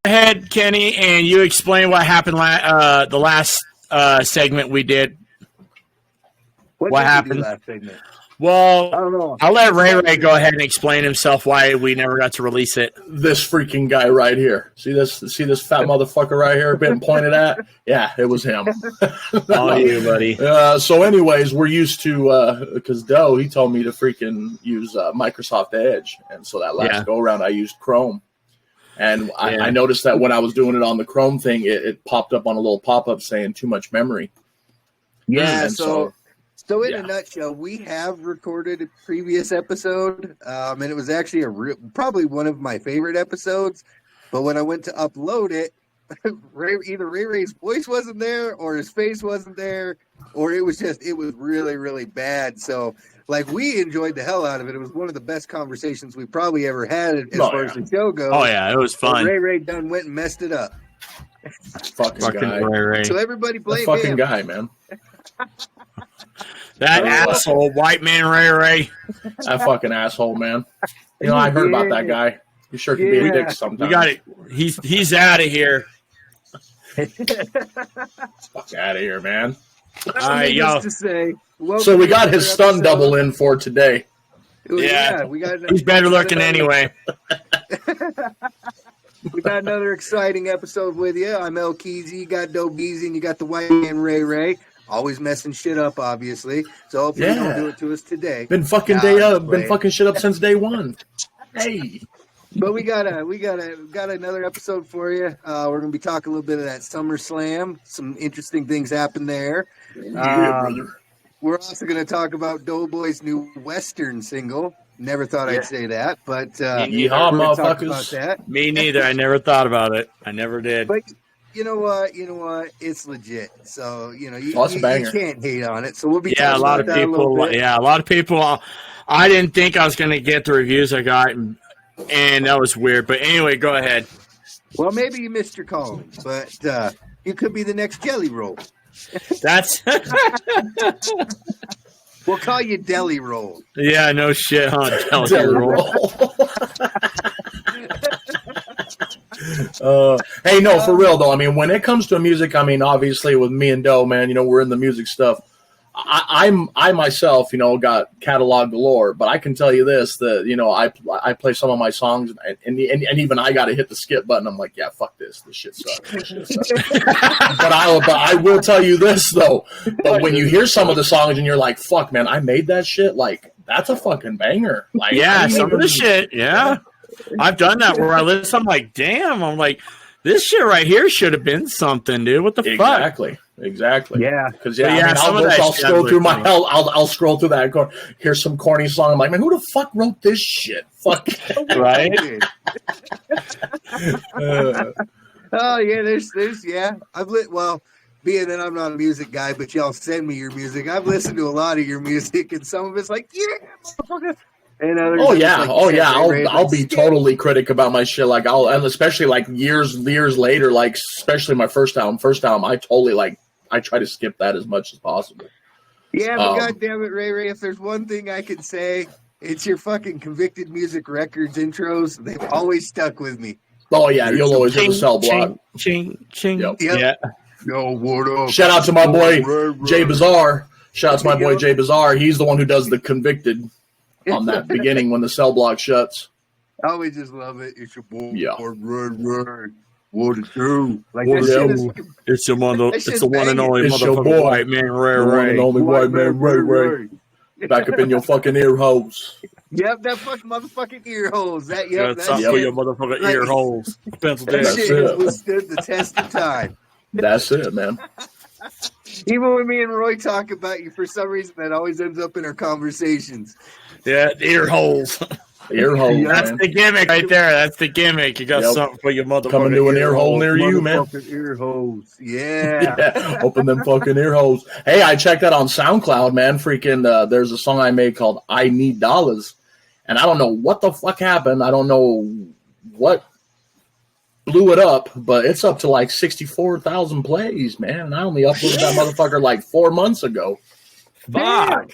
ahead, Kenny, and you explain what happened the last segment we did. What happened? Last segment? Well, I don't know. I'll let RayRay go ahead and explain himself why we never got to release it. This freaking guy right here. See this fat motherfucker right here being pointed at? Yeah, it was him. All you, buddy. So anyways, we're used to, because Doe, he told me to freaking use Microsoft Edge. And so that last go-around, I used Chrome. And I noticed that when I was doing it on the Chrome thing, it popped up on a little pop-up saying too much memory. Yeah, So in a nutshell, we have recorded a previous episode, and it was actually probably one of my favorite episodes. But when I went to upload it, either RayRay's voice wasn't there, or his face wasn't there, or it was really, really bad. So, like, we enjoyed the hell out of it. It was one of the best conversations we probably ever had as far as the show goes. Oh yeah, it was fun. RayRay done went and messed it up. Fucking guy. RayRay. So everybody blame fucking him. guy, man. That asshole white man RayRay. That fucking asshole, man. You know, I heard about that guy. He sure can be a dick sometimes. We got it. He's out of here. Fuck out of here, man. All right, y'all. So we got his stun double in for today. Yeah, we got. He's better looking anyway. We got another exciting episode with you. I'm DoeKeezee. You got DoeKeezee, and you got the white man RayRay. Always messing shit up, obviously. So hopefully you don't do it to us today. Been fucking been fucking shit up since day one. Hey. But we got another episode for you. We're gonna be talking a little bit of that SummerSlam. Some interesting things happened there. Brother. We're also gonna talk about Doughboy's new Western single. Never thought I'd say that, but yeehaw, motherfuckers. About that. Me neither. I never thought about it. I never did. But you know what? It's legit. So you can't hate on it. So we'll be a lot of people. Yeah, a lot of people. I didn't think I was going to get the reviews I got, and that was weird. But anyway, go ahead. Well, maybe you missed your calling, but you could be the next Jelly Roll. That's. We'll call you Deli Roll. Yeah, no shit, huh? Deli Roll. Hey, no, for real though. I mean, when it comes to music, I mean, obviously with me and Doe, man, we're in the music stuff. I myself, got catalog galore, but I can tell you this: that I play some of my songs, and even I got to hit the skip button. I'm like, yeah, fuck this. This shit sucks. But I will tell you this though: but when you hear some of the songs and you're like, fuck, man, I made that shit. Like, that's a fucking banger. Like, yeah, some of the shit, yeah. I've done that where I listen. I'm like, damn. I'm like, this shit right here should have been something, dude. What the fuck? Exactly. Yeah. Because I'll scroll through I'll scroll through that. Here's some corny song. I'm like, man, who the fuck wrote this shit? Fuck. Right. Oh yeah, there's being that I'm not a music guy, but y'all send me your music. I've listened to a lot of your music, and some of it's like, yeah, motherfucker. And others I'll be totally critic about my shit. Like and especially like years later, like especially my first album, I totally I try to skip that as much as possible. Yeah, but goddamn it, RayRay, if there's one thing I can say, it's your fucking Convicted Music Records intros. They've always stuck with me. Oh yeah, you'll always hear the cell block. Ching. Yep. Yeah. Yo, what up? Shout out to my boy Jay Bizarre. Shout out to my boy Jay Bizarre. He's the one who does the Convicted on that beginning when the cell block shuts. I always just love it. It's your boy. Yeah. What it do? Like what it's the one and only motherfucking white man RayRay. One and only white man RayRay. Back up in your fucking ear holes. Yep, that fucking motherfucking ear holes. That's something for your motherfucking ear holes. Pencil down. That shit withstood the test of time. That's it, man. Even when me and Roy talk about you, for some reason, that always ends up in our conversations. Yeah, ear holes. Ear hole. That's the gimmick right there. That's the gimmick. You got something for your motherfucking coming to an ear hole near you, man. Ear holes. Yeah. Open them fucking ear holes. Hey, I checked that on SoundCloud, man. Freaking, there's a song I made called I Need Dollars. And I don't know what the fuck happened. I don't know what blew it up, but it's up to like 64,000 plays, man. And I only uploaded that motherfucker like 4 months ago. Fuck.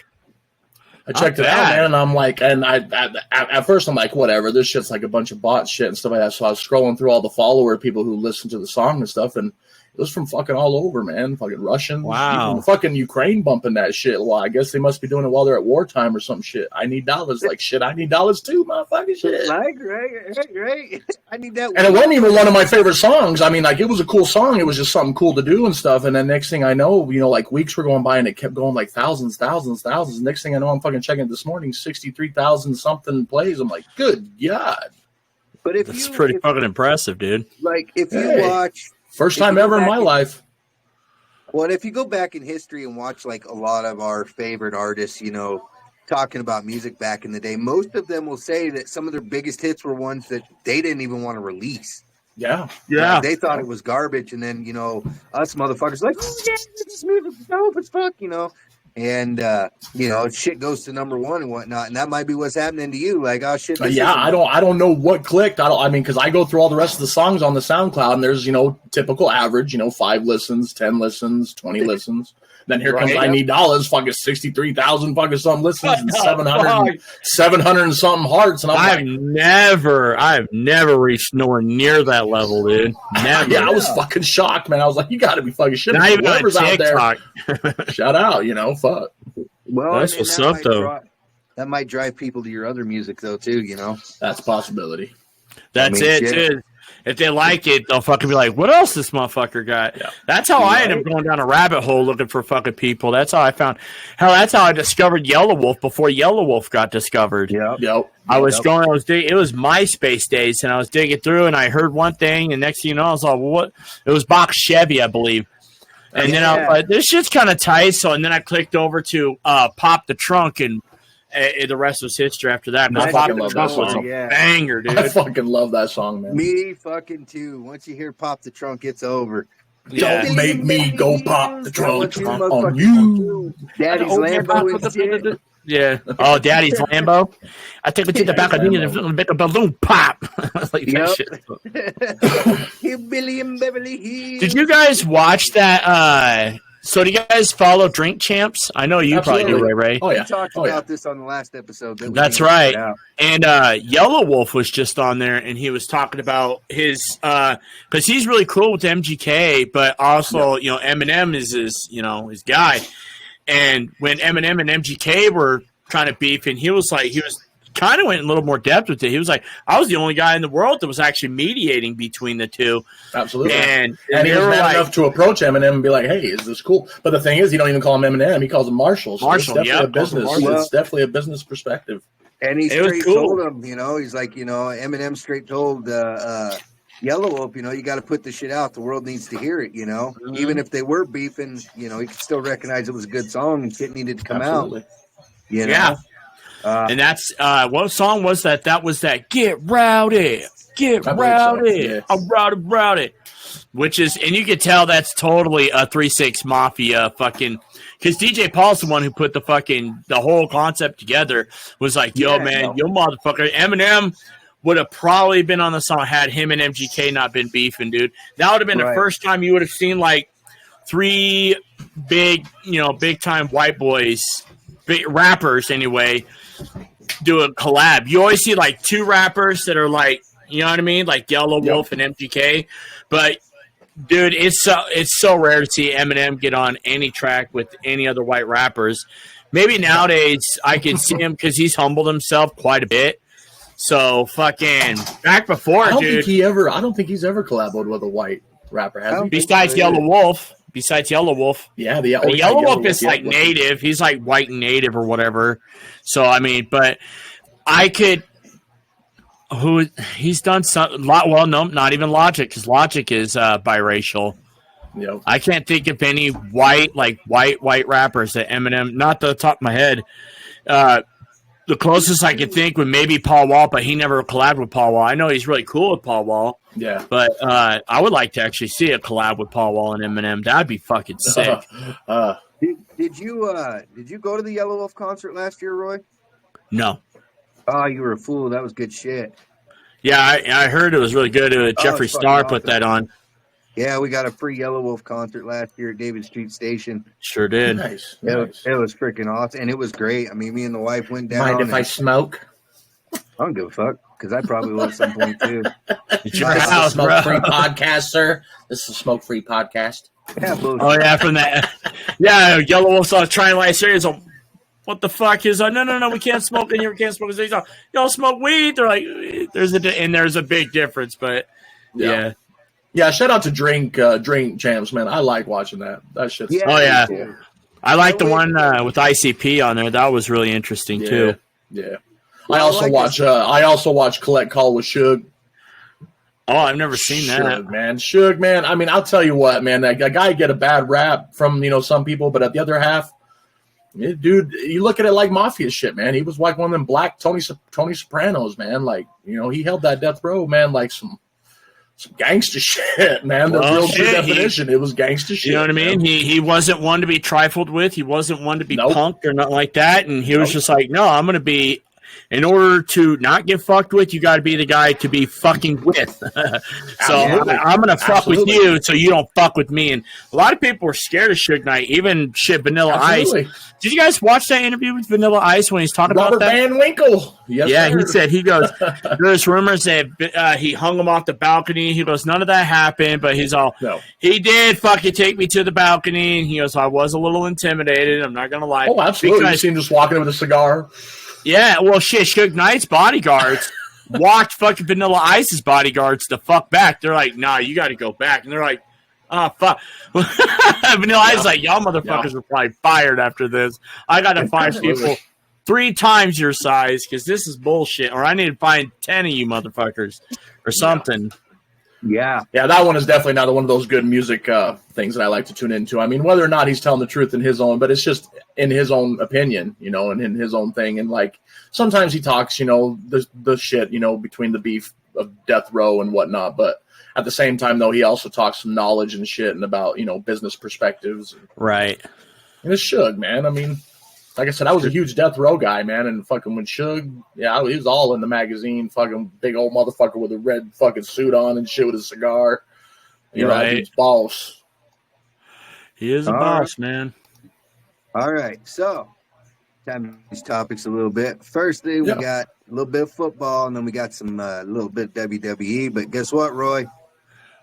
I checked it out, man, and I'm like, and at first I'm like, whatever, this shit's like a bunch of bot shit and stuff like that. So I was scrolling through all the follower people who listen to the song and stuff, and it was from fucking all over, man. Fucking Russians, even fucking Ukraine bumping that shit. Well, I guess they must be doing it while they're at wartime or some shit. I need dollars, like shit. I need dollars too, motherfucking shit. Like, right. I need that. And it wasn't even one of my favorite songs. I mean, like, it was a cool song. It was just something cool to do and stuff. And then next thing I know, you know, like weeks were going by and it kept going like thousands. Next thing I know, I'm fucking checking it this morning, 63,000 something plays. I'm like, good God. But if that's pretty fucking impressive, dude. Like, if you watch. First time ever in my life. Well, if you go back in history and watch like a lot of our favorite artists, you know, talking about music back in the day, most of them will say that some of their biggest hits were ones that they didn't even want to release. Yeah. Like, they thought it was garbage, and then, you know, us motherfuckers like, oh yeah, this music's dope as fuck, you know. And you know, shit goes to number one and whatnot, and that might be what's happening to you. Like, oh shit. I don't know what clicked. I mean, because I go through all the rest of the songs on the SoundCloud, and there's, you know, typical average, you know, 5 listens, 10 listens, 20 listens. Then here comes I Need Dollars, fucking 63,000 fucking something listens and 700 and something hearts. And I've never reached nowhere near that level, dude. Never. I was fucking shocked, man. I was like, you got to be fucking shitting. Not even on TikTok. Out there. Shout out, you know, fuck. Well, that's what's up, though. That might drive people to your other music, though, too. You know, that's a possibility. That's dude. If they like it, they'll fucking be like, what else this motherfucker got? Yeah. That's how I ended up going down a rabbit hole looking for fucking people. That's how I found. Hell, that's how I discovered Yellow Wolf before Yellow Wolf got discovered. Yep. I was digging. It was MySpace days, and I was digging through, and I heard one thing, and next thing you know, I was like, well, what? It was Box Chevy, I believe. And then I was like, this shit's kind of tight. So, and then I clicked over to Pop the Trunk, and the rest was history after that. I fucking love that song. Banger, dude. I fucking love that song, man. Me fucking too. Once you hear Pop the Trunk, it's over. Yeah. Don't make me go pop the trunk on you. Daddy's Lambo is dead. Yeah. Oh, Daddy's Lambo. I take it to the back of me and make a balloon pop. Like that shit. Hillbilly and Beverly Hills. Did you guys watch that? So do you guys follow Drink Champs? I know you Absolutely. probably do, RayRay. Oh, yeah. We talked about this on the last episode. That's right. And Yellow Wolf was just on there, and he was talking about his because he's really cool with MGK, but also you know Eminem is his guy. And when Eminem and MGK were kind of beefing, he was kind of went a little more depth with it. He was like, I was the only guy in the world that was actually mediating between the two. Absolutely. And he was man enough to approach Eminem and be like, hey, is this cool? But the thing is, he don't even call him Eminem. He calls him Marshall. So it's definitely a business. It's definitely a business perspective. And he straight told him, you know, he's like, you know, Eminem straight told Yellow Wolf, you know, you got to put the shit out. The world needs to hear it, you know. Mm-hmm. Even if they were beefing, you know, he could still recognize it was a good song and shit needed to come out. You know? Yeah. And that's what song was that? That was that Get Rowdy. Yeah. I'm rowdy. Which is, and you could tell that's totally a 3-6 Mafia fucking, because DJ Paul's the one who put the whole concept together. Was like, yo, motherfucker, Eminem would have probably been on the song had him and MGK not been beefing, dude. That would have been the first time you would have seen like 3 big time white boys, big rappers anyway, do a collab. You always see like 2 rappers that are like, you know what I mean? Like Yellow Wolf and MGK. But dude, it's so rare to see Eminem get on any track with any other white rappers. Maybe nowadays I can see him because he's humbled himself quite a bit. So fucking back before, I don't think he's ever collaborated with a white rapper, has he? Besides Yellow Wolf. Yeah, the Yellow Wolf is like native. He's like white and native or whatever. So I mean, but I could. He's done some. Well, no, not even Logic, because Logic is biracial. Yep. I can't think of any white rappers that Eminem. Not the top of my head. The closest I could think would maybe Paul Wall, but he never collabed with Paul Wall. I know he's really cool with Paul Wall. Yeah. But I would like to actually see a collab with Paul Wall and Eminem. That'd be fucking sick. Did you go to the Yellow Wolf concert last year, Roy? No. Oh, you were a fool. That was good shit. Yeah, I heard it was really good. Jeffree Star put that on. Yeah, we got a free Yellow Wolf concert last year at David Street Station. Sure did. Nice. It was freaking awesome, and it was great. I mean, me and the wife went down. Mind if I smoke? I don't give a fuck, because I probably will at some point, too. It's your house, bro. Smoke-free podcast, sir. This is a smoke-free podcast. Yeah, oh, yeah, from that. Yeah, Yellow Wolf's trying like serious. What the fuck is no, we can't smoke in here. We can't smoke. Y'all smoke weed. They're like, there's a big difference, but yeah. Yeah, shout out to Drink Champs, man. I like watching that. That shit's cool. I like the one with ICP on there. That was really interesting too. Yeah. I also watch Collect Call with Suge. Oh, I've never seen that. Suge, man. I mean, I'll tell you what, man. That guy get a bad rap from some people, but at the other half, dude, you look at it like mafia shit, man. He was like one of them black Tony Sopranos, man. Like, he held that death row, man, like some gangster shit, man. The real true definition. It was gangster shit. You know what I mean? He wasn't one to be trifled with. He wasn't one to be punked or nothing like that. And he was just like, no, I'm going to be. In order to not get fucked with, you got to be the guy to be fucking with. So I'm going to fuck with you so you don't fuck with me. And a lot of people were scared of Suge Knight, even Vanilla Ice. Did you guys watch that interview with Vanilla Ice when he's talking about that? Robert Van Winkle. Yes, sir. He goes, there's rumors that he hung him off the balcony. He goes, none of that happened, but he's all, he did fucking take me to the balcony. And he goes, I was a little intimidated. I'm not going to lie. Oh, absolutely. You seen him just walking in with a cigar. Yeah, well, shit, Suge Knight's bodyguards walked fucking Vanilla Ice's bodyguards the fuck back. They're like, nah, you got to go back. And they're like, oh, fuck. Vanilla Ice's like, y'all motherfuckers were probably fired after this. I got to find people 3 times your size because this is bullshit. Or I need to find 10 of you motherfuckers or something. Yeah, that one is definitely not one of those good music things that I like to tune into. I mean, whether or not he's telling the truth in his own, but it's just in his own opinion, and in his own thing. And like sometimes he talks, the shit, between the beef of death row and whatnot. But at the same time, though, he also talks some knowledge and shit and about business perspectives. Right. And it's Suge, man. I mean, like I said, I was a huge death row guy, man, and fucking when Suge, he was all in the magazine, fucking big old motherfucker with a red fucking suit on and shit with a cigar. He's boss. He is a boss, man. All right, so time to these topics a little bit. First thing, we got a little bit of football, and then we got some little bit of WWE. But guess what, Roy?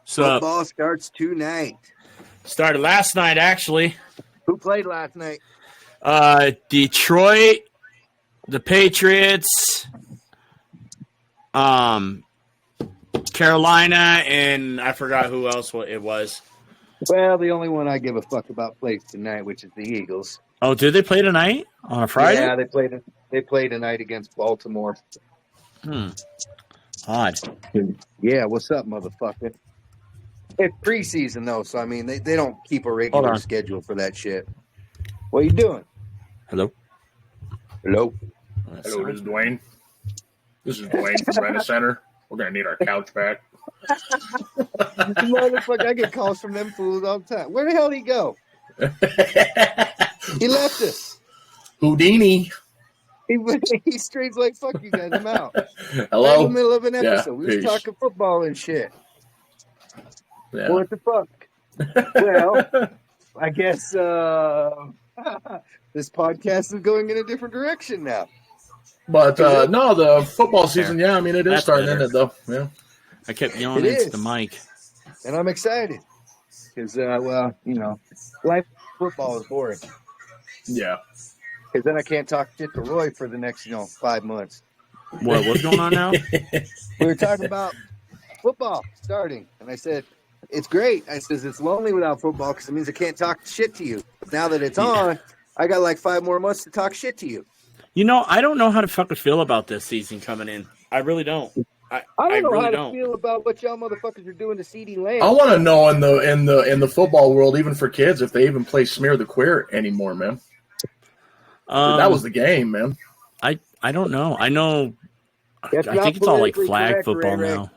Football starts tonight. Started last night, actually. Who played last night? Detroit, the Patriots, Carolina, and I forgot who else it was. Well, the only one I give a fuck about plays tonight, which is the Eagles. Oh, did they play tonight on a Friday? Yeah, they played tonight against Baltimore. Odd. Yeah, what's up, motherfucker? It's preseason though, so I mean they don't keep a regular schedule for that shit. What are you doing? Hello. Hello, this is Dwayne. This is Dwayne from Rent a Center. We're gonna need our couch back. Motherfucker, I get calls from them fools all the time. Where the hell did he go? He left us. Houdini. He straight's like, fuck you guys, I'm out. Hello? In the middle of an episode. Yeah, we were talking football and shit. Yeah. What the fuck? Well, I guess this podcast is going in a different direction now. But no, the football season, I mean, it is starting in it, though. Yeah. I kept yelling into the mic. And I'm excited. Because, life football is boring. Yeah. Because then I can't talk shit to Roy for the next, 5 months. What's going on now? We were talking about football starting. And I said, it's great. I says, it's lonely without football because it means I can't talk shit to you. But now that it's on, I got like 5 more months to talk shit to you. I don't know how to fucking feel about this season coming in. I really don't. I don't know how to feel about what y'all motherfuckers are doing to CeeDee Lamb. I want to know in the football world, even for kids, if they even play Smear the Queer anymore, man. That was the game, man. I don't know. I know. I think it's all like flag football now.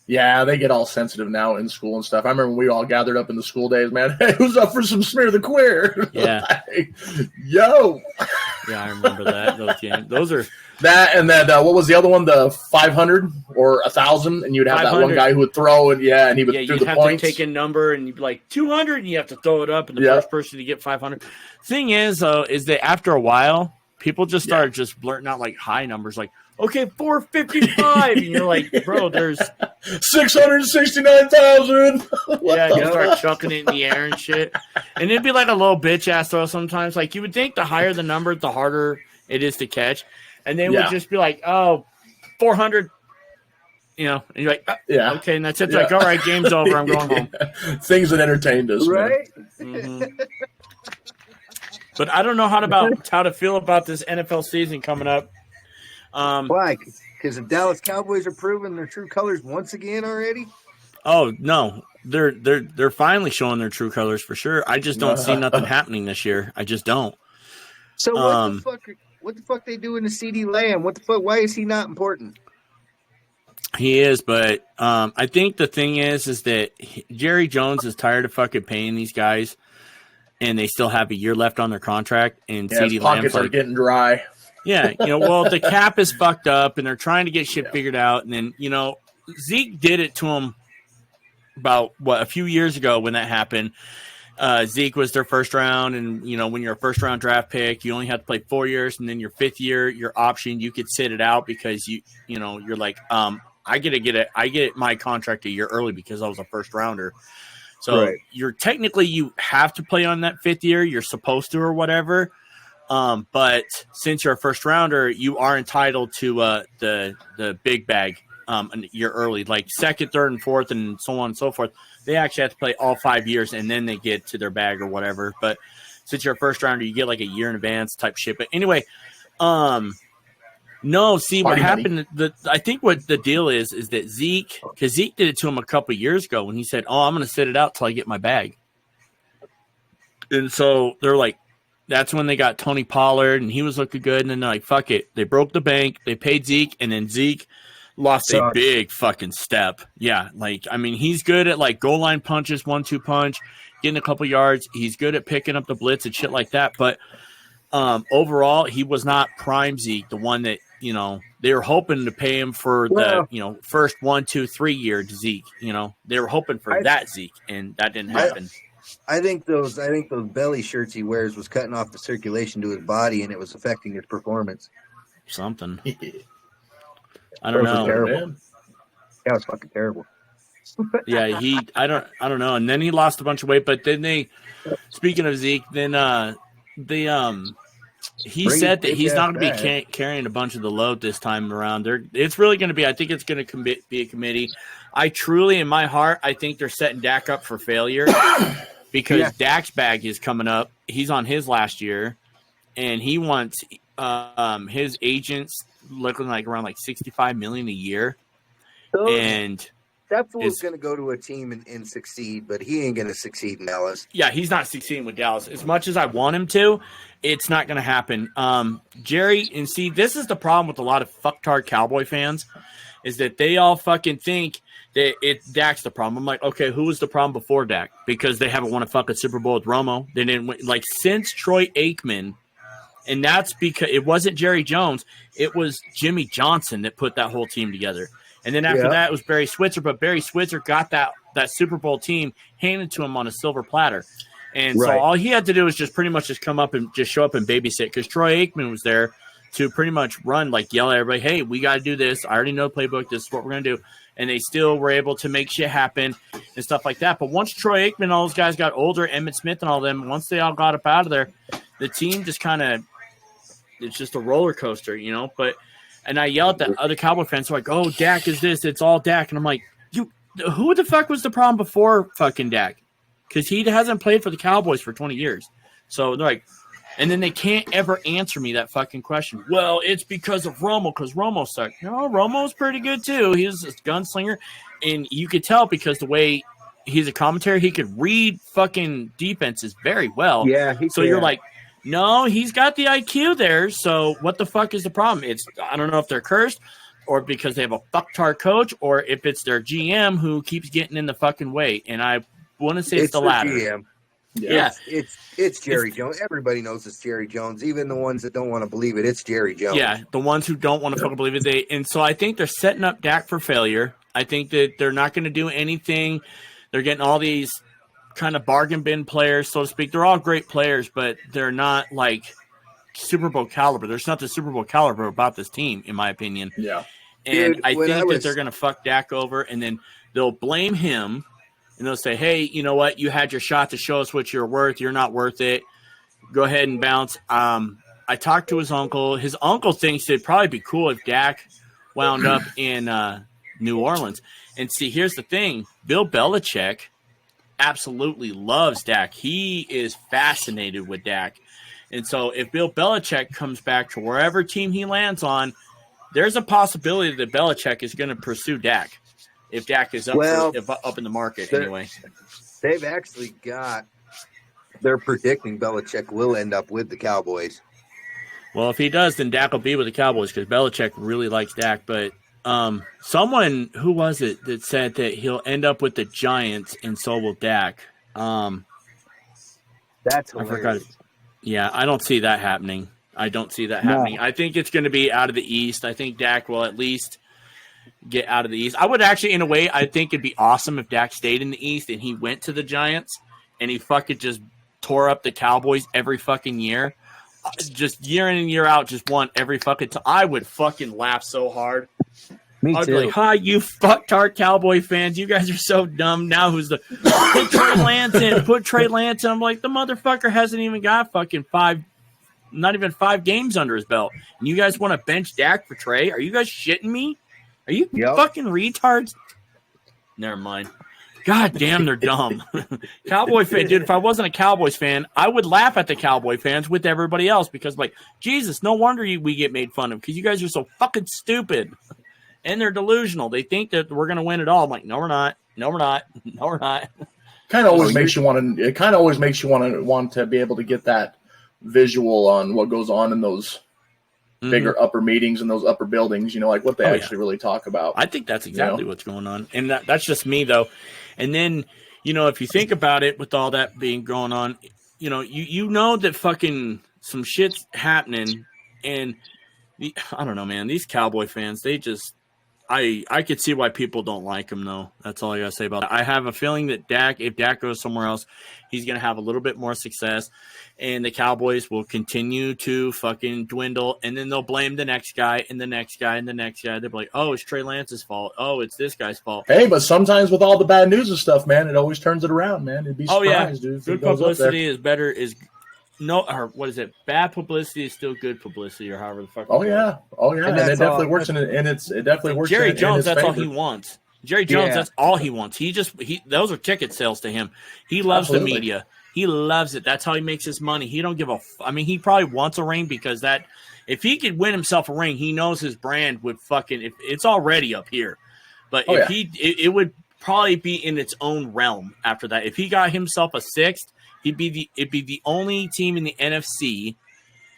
Yeah, they get all sensitive now in school and stuff. I remember we all gathered up in the school days, man. Hey, who's up for some Smear the Queer? Yeah. Yo. Yeah, I remember that. Those games. Those are that and that. What was the other one? The 500 or 1,000, and you'd have that one guy who would throw and he would do the have points. To take a number and you'd be like 200, and you have to throw it up, and the first person to get 500. Thing is, though, is that after a while, people just started just blurting out like high numbers, like 455, and you're like, bro, there's 669,000. Yeah, you start chucking it in the air and shit, and it'd be like a little bitch ass throw sometimes. Like you would think the higher the number, the harder it is to catch, and they would just be like, 400. And you're like, okay, and that's it. Like, all right, game's over. I'm going home. Things that entertained us, right? Mm-hmm. But I don't know how to feel about this NFL season coming up. Why? Because the Dallas Cowboys are proving their true colors once again already. Oh no, they're finally showing their true colors for sure. I just don't see nothing happening this year. I just don't. So what the fuck they doing to CD Lamb? What the fuck? Why is he not important? He is, but I think the thing is that Jerry Jones is tired of fucking paying these guys, and they still have a year left on their contract. And CD Lamb's pockets are getting dry. Yeah, well, the cap is fucked up, and they're trying to get shit figured out. And then Zeke did it to him about a few years ago when that happened. Zeke was their first round, and when you're a first round draft pick, you only have to play 4 years, and then your fifth year, your option, you could sit it out because you're like, I get my contract a year early because I was a first rounder. So you have to play on that fifth year. You're supposed to or whatever. But since you're a first rounder, you are entitled to the big bag a year early, like second, third, and fourth, and so on and so forth. They actually have to play all 5 years, and then they get to their bag or whatever. But since you're a first rounder, you get like a year in advance type shit. But anyway, no, see what happened. I think what the deal is that Zeke did it to him a couple years ago when he said, I'm going to sit it out till I get my bag. And so they're like, that's when they got Tony Pollard, and he was looking good. And then they're like, fuck it. They broke the bank. They paid Zeke, and then Zeke lost a big fucking step. Yeah, he's good at like goal line punches, 1-2 punch, getting a couple yards. He's good at picking up the blitz and shit like that. But overall, he was not prime Zeke, the one that they were hoping to pay him for the first 1, 2, 3 year Zeke. They were hoping for that Zeke, and that didn't happen. I think those belly shirts he wears was cutting off the circulation to his body, and it was affecting his performance. Something. I don't know. Terrible. That was fucking terrible. Yeah, I don't know. And then he lost a bunch of weight, but then speaking of Zeke, then he said that he's not going to be carrying a bunch of the load this time around. It's really going to be, I think it's going to be a committee. I truly, in my heart, I think they're setting Dak up for failure because Dak's bag is coming up. He's on his last year, and he wants his agents looking like around like $65 million a year. And that fool's going to go to a team and succeed, but he ain't going to succeed in Dallas. Yeah, he's not succeeding with Dallas. As much as I want him to, it's not going to happen. Jerry, and see, this is the problem with a lot of fucktard Cowboy fans, is that they all fucking think that Dak's the problem. I'm like, okay, who was the problem before Dak? Because they haven't won a fucking Super Bowl with Romo. They didn't win, since Troy Aikman, and that's because it wasn't Jerry Jones. It was Jimmy Johnson that put that whole team together. And then after that, it was Barry Switzer. But Barry Switzer got that Super Bowl team handed to him on a silver platter. And so all he had to do was just pretty much just come up and just show up and babysit, because Troy Aikman was there to pretty much run, yell at everybody, hey, we got to do this. I already know the playbook. This is what we're going to do. And they still were able to make shit happen and stuff like that. But once Troy Aikman and all those guys got older, Emmitt Smith and all them, once they all got up out of there, the team just kind of – it's just a roller coaster, But – and I yelled at the other Cowboy fans, like, oh, Dak is this. It's all Dak. And I'm like, who the fuck was the problem before fucking Dak? Because he hasn't played for the Cowboys for 20 years. So they're like, and then they can't ever answer me that fucking question. Well, it's because of Romo, because Romo sucked. No, Romo's pretty good too. He was a gunslinger. And you could tell because the way he's a commentator, he could read fucking defenses very well. Yeah. You're like, no, he's got the IQ there. So what the fuck is the problem? I don't know if they're cursed or because they have a fucktard coach or if it's their GM who keeps getting in the fucking way. And I want to say it's the latter. GM. Yeah. It's Jerry Jones. Everybody knows it's Jerry Jones, even the ones that don't want to believe it. It's Jerry Jones. Yeah, the ones who don't want to fucking believe it. And so I think they're setting up Dak for failure. I think that they're not going to do anything. They're getting all these kind of bargain bin players, so to speak. They're all great players, but they're not like Super Bowl caliber. There's not the Super Bowl caliber about this team, in my opinion. Yeah. And I think that they're going to fuck Dak over, and then they'll blame him. And they'll say, hey, you know what? You had your shot to show us what you're worth. You're not worth it. Go ahead and bounce. I talked to his uncle. His uncle thinks it'd probably be cool if Dak wound up in New Orleans. And see, here's the thing. Bill Belichick absolutely loves Dak. He is fascinated with Dak. And so if Bill Belichick comes back to wherever team he lands on, there's a possibility that Belichick is going to pursue Dak. If Dak is up in the market anyway. They've actually they're predicting Belichick will end up with the Cowboys. Well, if he does, then Dak will be with the Cowboys because Belichick really likes Dak. But someone, who was it that said that he'll end up with the Giants and so will Dak? That's hilarious. I forgot. Yeah, I don't see that happening. I think it's going to be out of the East. I think Dak will at least get out of the East. I would actually, in a way, I think it'd be awesome if Dak stayed in the East and he went to the Giants and he fucking just tore up the Cowboys every fucking year. Just year in and year out, just won every fucking time. I would fucking laugh so hard. Me I'd too. be like, hi, you fucktard Cowboy fans. You guys are so dumb. Now who's the put Trey Lance in? Put Trey Lance in. I'm like, the motherfucker hasn't even got fucking not even 5 games under his belt. And you guys want to bench Dak for Trey? Are you guys shitting me? Are you fucking retards? Never mind. God damn, they're dumb. Cowboy fan, dude, if I wasn't a Cowboys fan, I would laugh at the Cowboy fans with everybody else because, like, Jesus, no wonder we get made fun of because you guys are so fucking stupid. And they're delusional. They think that we're going to win it all. I'm like, no, we're not. No, we're not. No, we're not. Kind of always makes you want to. It kind of always makes you want to be able to get that visual on what goes on in those bigger upper meetings and those upper buildings, like what they actually really talk about. I think that's exactly what's going on. And that's just me, though. And then, if you think about it with all that being going on, you know that fucking some shit's happening. And I don't know, man, these Cowboy fans, they just, I could see why people don't like him, though. That's all I got to say about it. I have a feeling that if Dak goes somewhere else, he's going to have a little bit more success. And the Cowboys will continue to fucking dwindle, and then they'll blame the next guy and the next guy and the next guy. They'll be like, oh, it's Trey Lance's fault. Oh, it's this guy's fault. Hey, but sometimes with all the bad news and stuff, man, it always turns it around, man. It'd be surprised, dude. Good publicity is better. What is it? Bad publicity is still good publicity, or however the fuck. Oh yeah, and it definitely works. It definitely works. Jerry Jones, that's favor. all he wants. Jerry Jones, that's all he wants. Those are ticket sales to him. He loves the media. He loves it. That's how he makes his money. He don't give a he probably wants a ring because if he could win himself a ring, he knows his brand would it's already up here. But it would probably be in its own realm after that. If he got himself a 6th, it'd be the only team in the NFC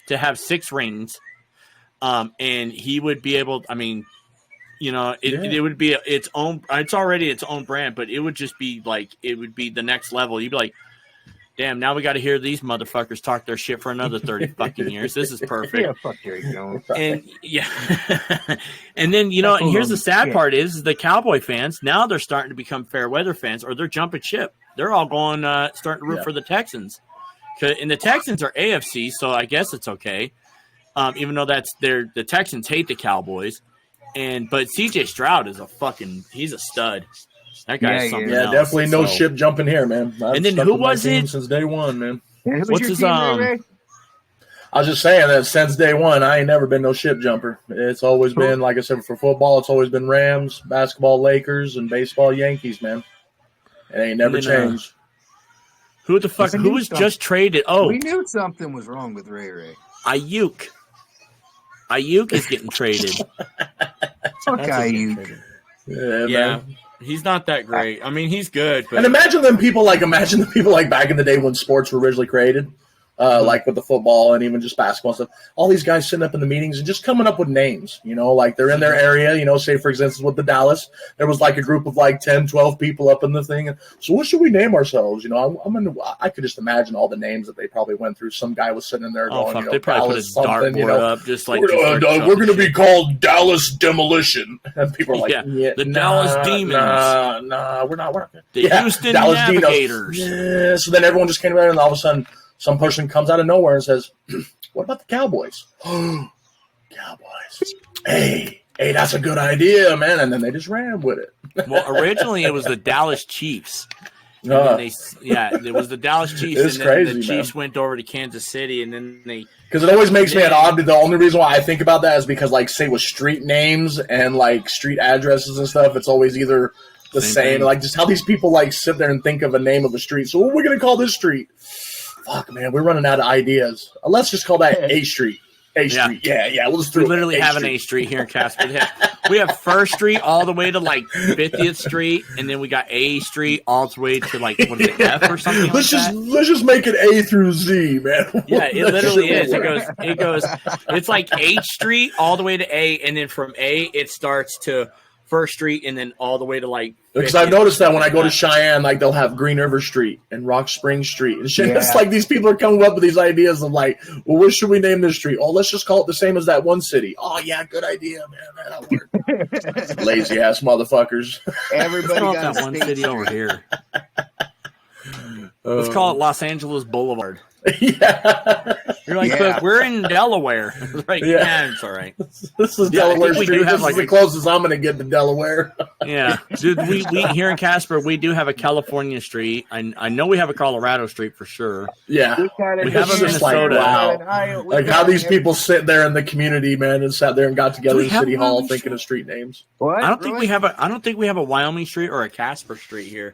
to have 6 rings. And he would be able, it would be its own, it's already its own brand, but it would just be it would be the next level. You'd be like, damn, now we got to hear these motherfuckers talk their shit for another 30 fucking years. This is perfect. Yeah, fuck Jerry Jones. And and then, and here's the sad part is the Cowboy fans, now they're starting to become fair weather fans or they're jumping ship. They're all going, starting to root for the Texans. And the Texans are AFC, so I guess it's okay. Even though the Texans hate the Cowboys. But CJ Stroud is he's a stud. That guy's something else. Definitely no ship jumping here, man. And then who was it? Since day one, man. What's his I was just saying that since day one, I ain't never been no ship jumper. It's always been, like I said, for football, it's always been Rams, basketball, Lakers, and baseball, Yankees, man. It ain't never changed. Who the fuck? Who was just traded? Oh, we knew something was wrong with RayRay. Ayuk is getting traded. Fuck Ayuk. Yeah. He's not that great. He's good. But... And imagine the people back in the day when sports were originally created. like with the football and even just basketball stuff. All these guys sitting up in the meetings and just coming up with names, like they're in their area, say, for instance, with the Dallas, there was like a group of like 10, 12 people up in the thing. So what should we name ourselves? I could just imagine all the names that they probably went through. Some guy was sitting in there going, they probably Dallas put a dartboard up, just like we're going to be called Dallas Demolition. And people are like, the Dallas Demons. We're not. The Houston Dallas Navigators. Yeah. So then everyone just came around, and all of a sudden, some person comes out of nowhere and says, "What about the Cowboys?" Cowboys. Hey, that's a good idea, man. And then they just ran with it. Well, originally it was the Dallas Chiefs. It was the Dallas Chiefs. It's and then crazy, the Chiefs man. went over to Kansas City, and then they. Because it always makes me at odd. The only reason why I think about that is because, like, say with street names and like street addresses and stuff, it's always either the same. Like, just how these people like sit there and think of a name of a street. So what are we gonna call this street? Fuck, man, we're running out of ideas. Let's just call that A Street. A Street. Yeah. We'll just we literally have an A Street here in Casper. We have First Street all the way to like 50th Street, and then we got A Street all the way to like what is it, F or something. Let's just make it A through Z, man. Yeah, it literally is. It goes. It's like H Street all the way to A, and then from A it starts to First Street, and then all the way to like. Because I've noticed that when I go to Cheyenne, like they'll have Green River Street and Rock Springs Street and shit. Yeah. It's like these people are coming up with these ideas of like, well, what should we name this street? Oh, let's just call it the same as that one city. Oh yeah, good idea, man. That'll work. Lazy ass motherfuckers. Everybody got that one city over here. Let's call it Los Angeles Boulevard. Yeah. You're like, but we're in Delaware. Right? Yeah, it's all right. This is Delaware Street. This is the closest I'm going to get to Delaware. Yeah. Dude, we here in Casper, we do have a California street. I know we have a Colorado street for sure. Yeah. We have a Minnesota. Wow. Like how these people sit there in the community, man, and sat there and got together in City Hall thinking of street names. What? I don't think we have a Wyoming street or a Casper street here.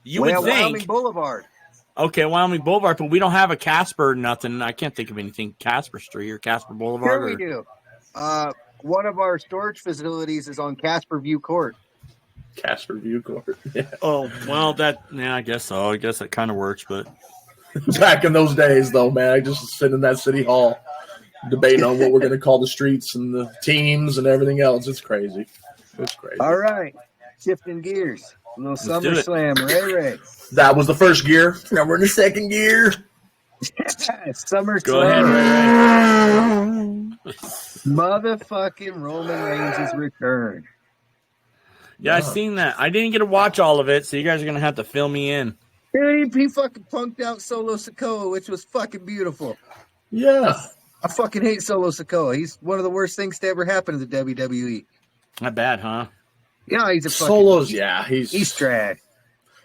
You would think Wyoming Boulevard. Okay, Wyoming Boulevard, but we don't have a Casper nothing. I can't think of anything Casper Street or Casper Boulevard. Sure we do. One of our storage facilities is on Casper View Court. Casper View Court. Yeah. Oh, well, I guess so. I guess that kind of works, but. Back in those days, though, man, I just sit in that city hall debating on what we're going to call the streets and the teams and everything else. It's crazy. It's crazy. All right. Shifting gears. A little SummerSlam. RayRay. That was the first gear. Now we're in the second gear. SummerSlam. Go ahead, RayRay. Motherfucking Roman Reigns' return. Yeah, I seen that. I didn't get to watch all of it, so you guys are going to have to fill me in. He fucking punked out Solo Sikoa, which was fucking beautiful. Yeah. I fucking hate Solo Sikoa. He's one of the worst things to ever happen to the WWE. Not bad, huh? Yeah, he's a fucking... Solos, yeah. He's trash.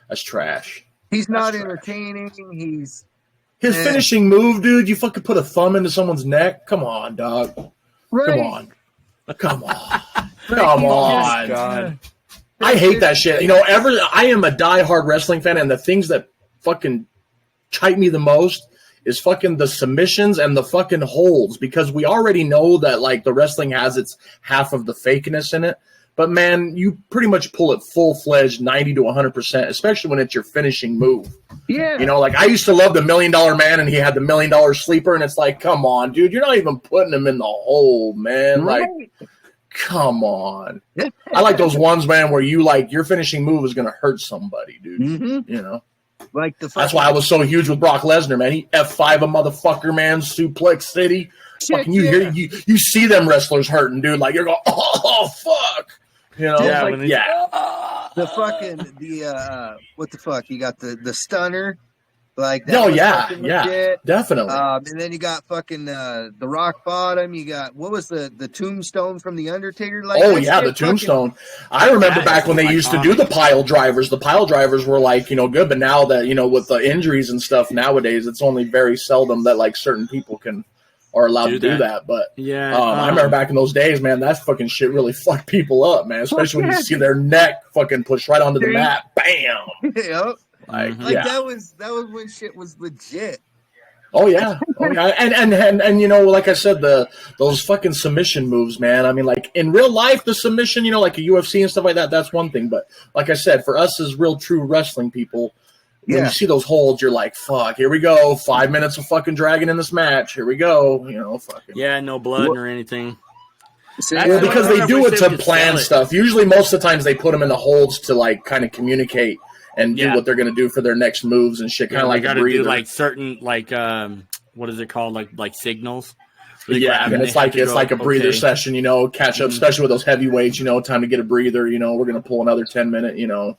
That's trash. He's not entertaining. His finishing move, dude. You fucking put a thumb into someone's neck. Come on, dog. Right. Come on. Come on. God. I hate that shit. I am a diehard wrestling fan, and the things that fucking chite me the most is fucking the submissions and the fucking holds, because we already know that like the wrestling has its half of the fakeness in it. But, man, you pretty much pull it full-fledged 90 to 100%, especially when it's your finishing move. Yeah. Like I used to love the $1 Million Man, and he had the $1 Million Sleeper, and it's like, come on, dude. You're not even putting him in the hole, man. Right. Like, come on. I like those ones, man, where you, like, your finishing move is going to hurt somebody, dude. Mm-hmm. Like That's why I was so huge with Brock Lesnar, man. He F5 a motherfucker, man. Suplex City. Fucking you see them wrestlers hurting, dude. Like, you're going, oh, fuck. The fucking what the fuck? You got the stunner, like that. Oh yeah, definitely. And then you got fucking the rock bottom. You got what was the tombstone from the Undertaker? Like, the tombstone. I remember back when they used to do the pile drivers. The pile drivers were like good, but now that with the injuries and stuff nowadays, it's only very seldom that like certain people are allowed to do that. But I remember back in those days, man, that fucking shit really fucked people up, man. Especially when you see their neck fucking pushed right onto the mat. Bam. Yep. That was when shit was legit. Oh yeah. And like I said, those fucking submission moves, man. I mean, like in real life, the submission, like a UFC and stuff like that, that's one thing. But like I said, for us as real true wrestling people, When you see those holds, you're like, fuck, here we go. 5 minutes of fucking dragging in this match. Here we go. You know, fucking. Yeah, no blood or anything. Well, because they do it to plan stuff. Usually, most of the times, they put them in the holds to, like, kind of communicate and do what they're going to do for their next moves and shit. Kind of like got to do, like, certain, like, what is it called? Like signals? Yeah, and it's like a breather session, you know, catch up, especially with those heavyweights, you know, time to get a breather, you know, we're going to pull another 10-minute, you know.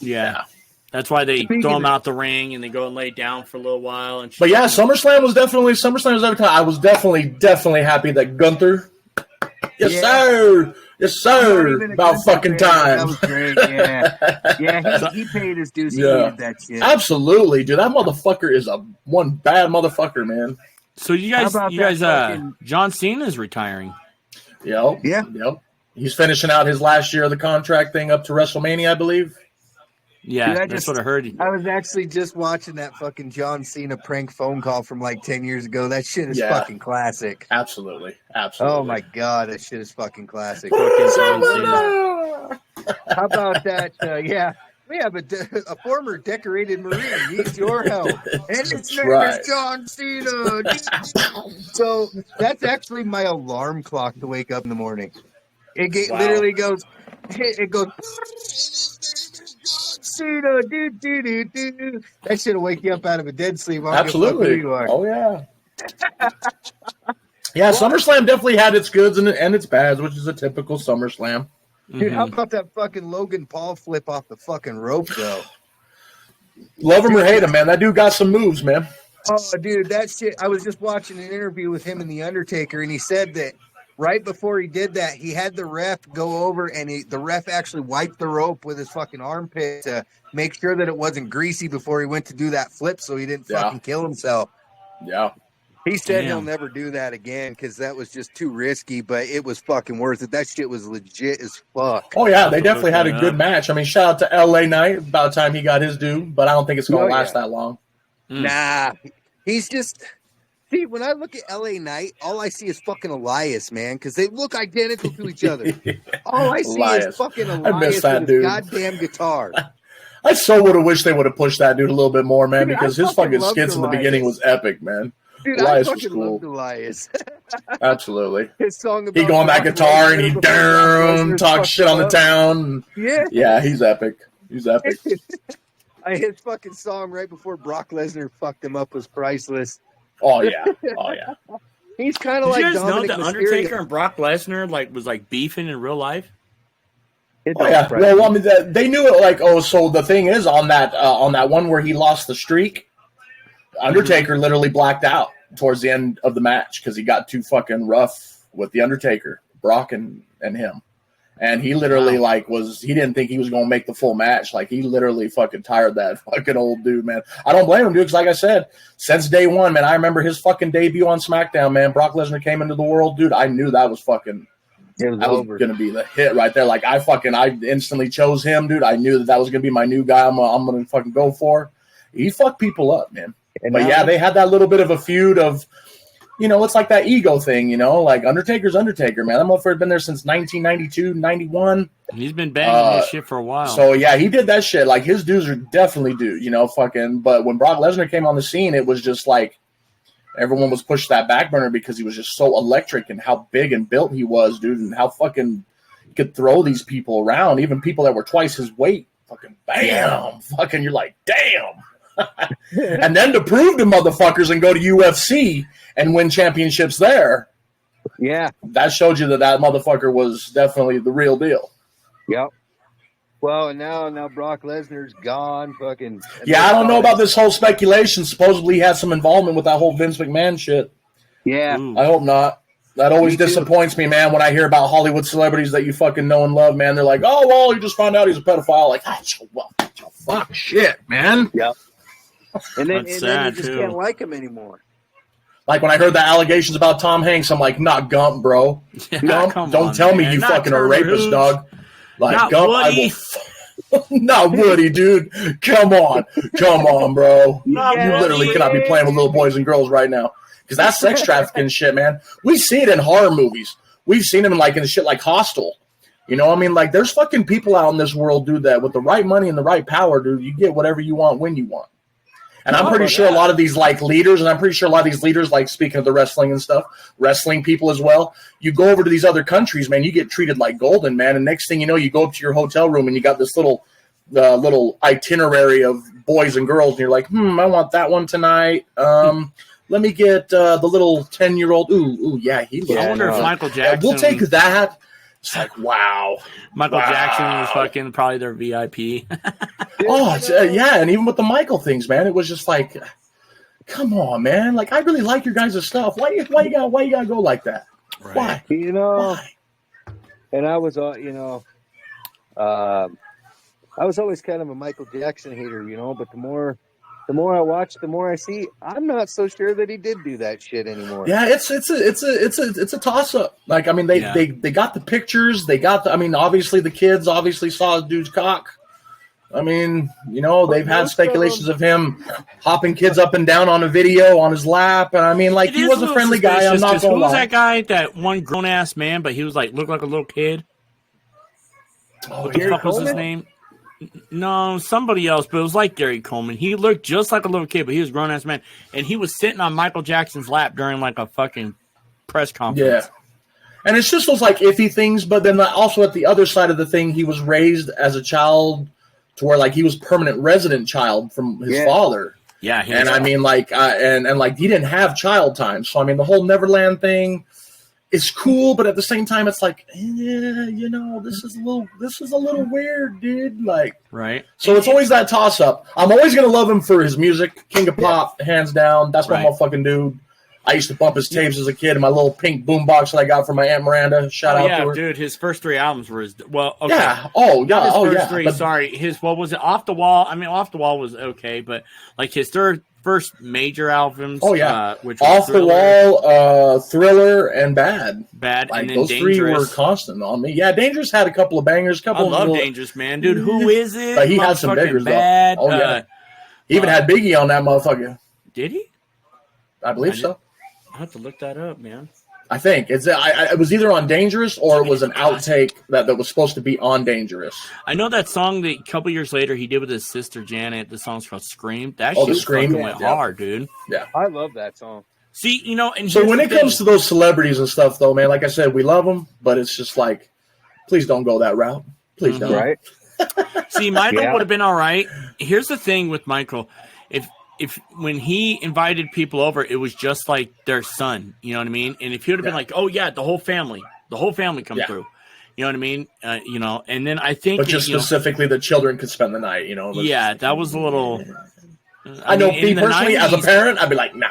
Yeah. That's why they throw them out the ring and they go and lay down for a little while. And but yeah, SummerSlam was every time. I was definitely happy that Gunther. Yes, sir. About fucking time. That was great. Yeah, he paid his dues. He needed that shit. Absolutely, dude. That motherfucker is one bad motherfucker, man. So you guys, John Cena's retiring. Yep. He's finishing out his last year of the contract thing up to WrestleMania, I believe. Yeah, dude, that's what I heard. I was actually just watching that fucking John Cena prank phone call from like 10 years ago. That shit is fucking classic. Absolutely. Oh my god, that shit is fucking classic. How about that? We have a former decorated Marine needs your help, and his name is John Cena. So that's actually my alarm clock to wake up in the morning. It literally goes. It goes. Cena, do. That shit'll wake you up out of a dead sleep. Absolutely. You are. Oh yeah. Yeah, SummerSlam definitely had its goods and its bads, which is a typical SummerSlam. Dude, how about that fucking Logan Paul flip off the fucking rope, though? Love him or hate him, man. That dude got some moves, man. Oh, dude, that shit. I was just watching an interview with him and The Undertaker, and he said that right before he did that, he had the ref go over, and the ref actually wiped the rope with his fucking armpit to make sure that it wasn't greasy before he went to do that flip so he didn't fucking kill himself. Yeah. He said he'll never do that again because that was just too risky, but it was fucking worth it. That shit was legit as fuck. Oh, yeah, they definitely had a good match. I mean, shout out to LA Knight. About time he got his due, but I don't think it's going to last that long. Nah. He's just... See, when I look at LA Knight, all I see is fucking Elias, man, because they look identical to each other. All I see is fucking Elias with his goddamn guitar. I so would have wished they would have pushed that dude a little bit more, man, because his fucking skits in the beginning was epic, man. Dude, Elias I fucking loved Elias. Absolutely. His song about he go on that guitar and he talk shit on the town. Yeah, he's epic. He's epic. His fucking song right before Brock Lesnar fucked him up was priceless. Oh yeah. He's kind of like Dominic Dominic know the Undertaker and Brock Lesnar was beefing in real life. Well, I mean, they knew it. Like, so the thing is on that one where he lost the streak, Undertaker literally blacked out towards the end of the match because he got too fucking rough with the Undertaker, Brock and him. And he literally he didn't think he was going to make the full match. Like, he literally fucking tired that fucking old dude, man. I don't blame him, dude, because like I said, since day one, man, I remember his fucking debut on SmackDown, man. Brock Lesnar came into the world, dude. I knew that was fucking, that was going to be the hit right there. Like, I instantly chose him, dude. I knew that was going to be my new guy I'm going to fucking go for. He fucked people up, man. But yeah, they had that little bit of a feud of, you know, it's like that ego thing, you know, like Undertaker's Undertaker, man. That motherfucker had been there since 1992, 91. He's been banging this shit for a while. So, yeah, he did that shit. Like, his dues are definitely due, you know, fucking. But when Brock Lesnar came on the scene, it was just like everyone was pushed that back burner because he was just so electric and how big and built he was, dude, and how fucking he could throw these people around, even people that were twice his weight. Fucking bam. Fucking, you're like, damn. And then to prove to motherfuckers and go to UFC and win championships there. Yeah. That showed you that motherfucker was definitely the real deal. Yep. Well, and now Brock Lesnar's gone. Fucking. Yeah, I don't know about this whole speculation. Supposedly he had some involvement with that whole Vince McMahon shit. Yeah. I hope not. That always disappoints me, man, when I hear about Hollywood celebrities that you fucking know and love, man. They're like, oh, well, you just found out he's a pedophile. Like, fuck shit, man. Yep. And then you just can't like him anymore. Like when I heard the allegations about Tom Hanks, I'm like, not Gump, bro. Gump, don't tell me you fucking are a rapist, dog. Like not Gump, Woody. Not Woody, dude. Come on, bro. You literally cannot be playing with little boys and girls right now. Because that's sex trafficking shit, man. We see it in horror movies. We've seen him in shit like Hostel. You know, I mean, like, there's fucking people out in this world, dude, that with the right money and the right power, dude, you get whatever you want when you want. And I'm pretty sure a lot of these, like, leaders, and I'm pretty sure a lot of these leaders, like, speaking of the wrestling and stuff, wrestling people as well, you go over to these other countries, man, you get treated like golden, man. And next thing you know, you go up to your hotel room and you got this little itinerary of boys and girls, and you're like, I want that one tonight. Let me get the little 10-year-old. Ooh, yeah, he looks. I wonder if Michael Jackson. We'll take that. It's like, wow. Michael Jackson was fucking probably their VIP. Yeah, and even with the Michael things, man, it was just like, come on, man. Like, I really like your guys' stuff. Why you gotta go like that? Right. Why? You know, Why? And I was, I was always kind of a Michael Jackson hater, you know, but the more I watch, the more I see. I'm not so sure that he did do that shit anymore. Yeah, it's a toss up. Like, I mean, they got the pictures. They got obviously the kids obviously saw the dude's cock. I mean, you know, they've had speculations of him hopping kids up and down on a video on his lap, and I mean, like, he was a friendly guy. I'm not gonna lie. Who was that guy? That one grown ass man, but he was like looked like a little kid. What the fuck was his name? No, somebody else, but it was like Gary Coleman. He looked just like a little kid, but he was a grown-ass man. And he was sitting on Michael Jackson's lap during, like, a fucking press conference. Yeah. And it's just those, like, iffy things, but then also at the other side of the thing, he was raised as a child to where, like, he was permanent resident child from his father. Yeah. And, I mean, like, and like, he didn't have child time. So, I mean, the whole Neverland thing is cool, but at the same time, it's like, you know, this is a little weird, dude. Like, right. So it's always that toss up. I'm always gonna love him for his music, King of Pop, hands down. That's my motherfucking dude. I used to bump his tapes as a kid in my little pink boombox that I got from my Aunt Miranda. Shout out to her. Dude, his first 3 albums were his. Well, okay. Yeah. Oh, yeah. His first 3. Sorry, what was it? Off the Wall. I mean, Off the Wall was okay, but like his first major albums. Oh yeah, which was Off the Wall, Thriller, and Bad. Like, and then those Dangerous. 3 were constant on me. Yeah, Dangerous had a couple of bangers. I love Dangerous, man, dude. Who is it? But he had some bangers though. Oh yeah, he even had Biggie on that motherfucker. Did he? I believe so. I have to look that up, man. I think it was either on Dangerous or it was an outtake that was supposed to be on Dangerous. I know that song that a couple years later he did with his sister Janet. The song's called Scream. That shit fucking went hard, dude. Yeah, I love that song. See, you know, and so when it comes to those celebrities and stuff, though, man, like I said, we love them, but it's just like, please don't go that route. Please don't. Right. See, Michael would have been all right. Here's the thing with Michael. If when he invited people over, it was just like their son, you know what I mean? And if he would have been like, oh yeah, the whole family come through, you know what I mean? You know, and then I think, but just specifically the children could spend the night, you know? That was a little. I know, me personally, 90s, as a parent, I'd be like, nah.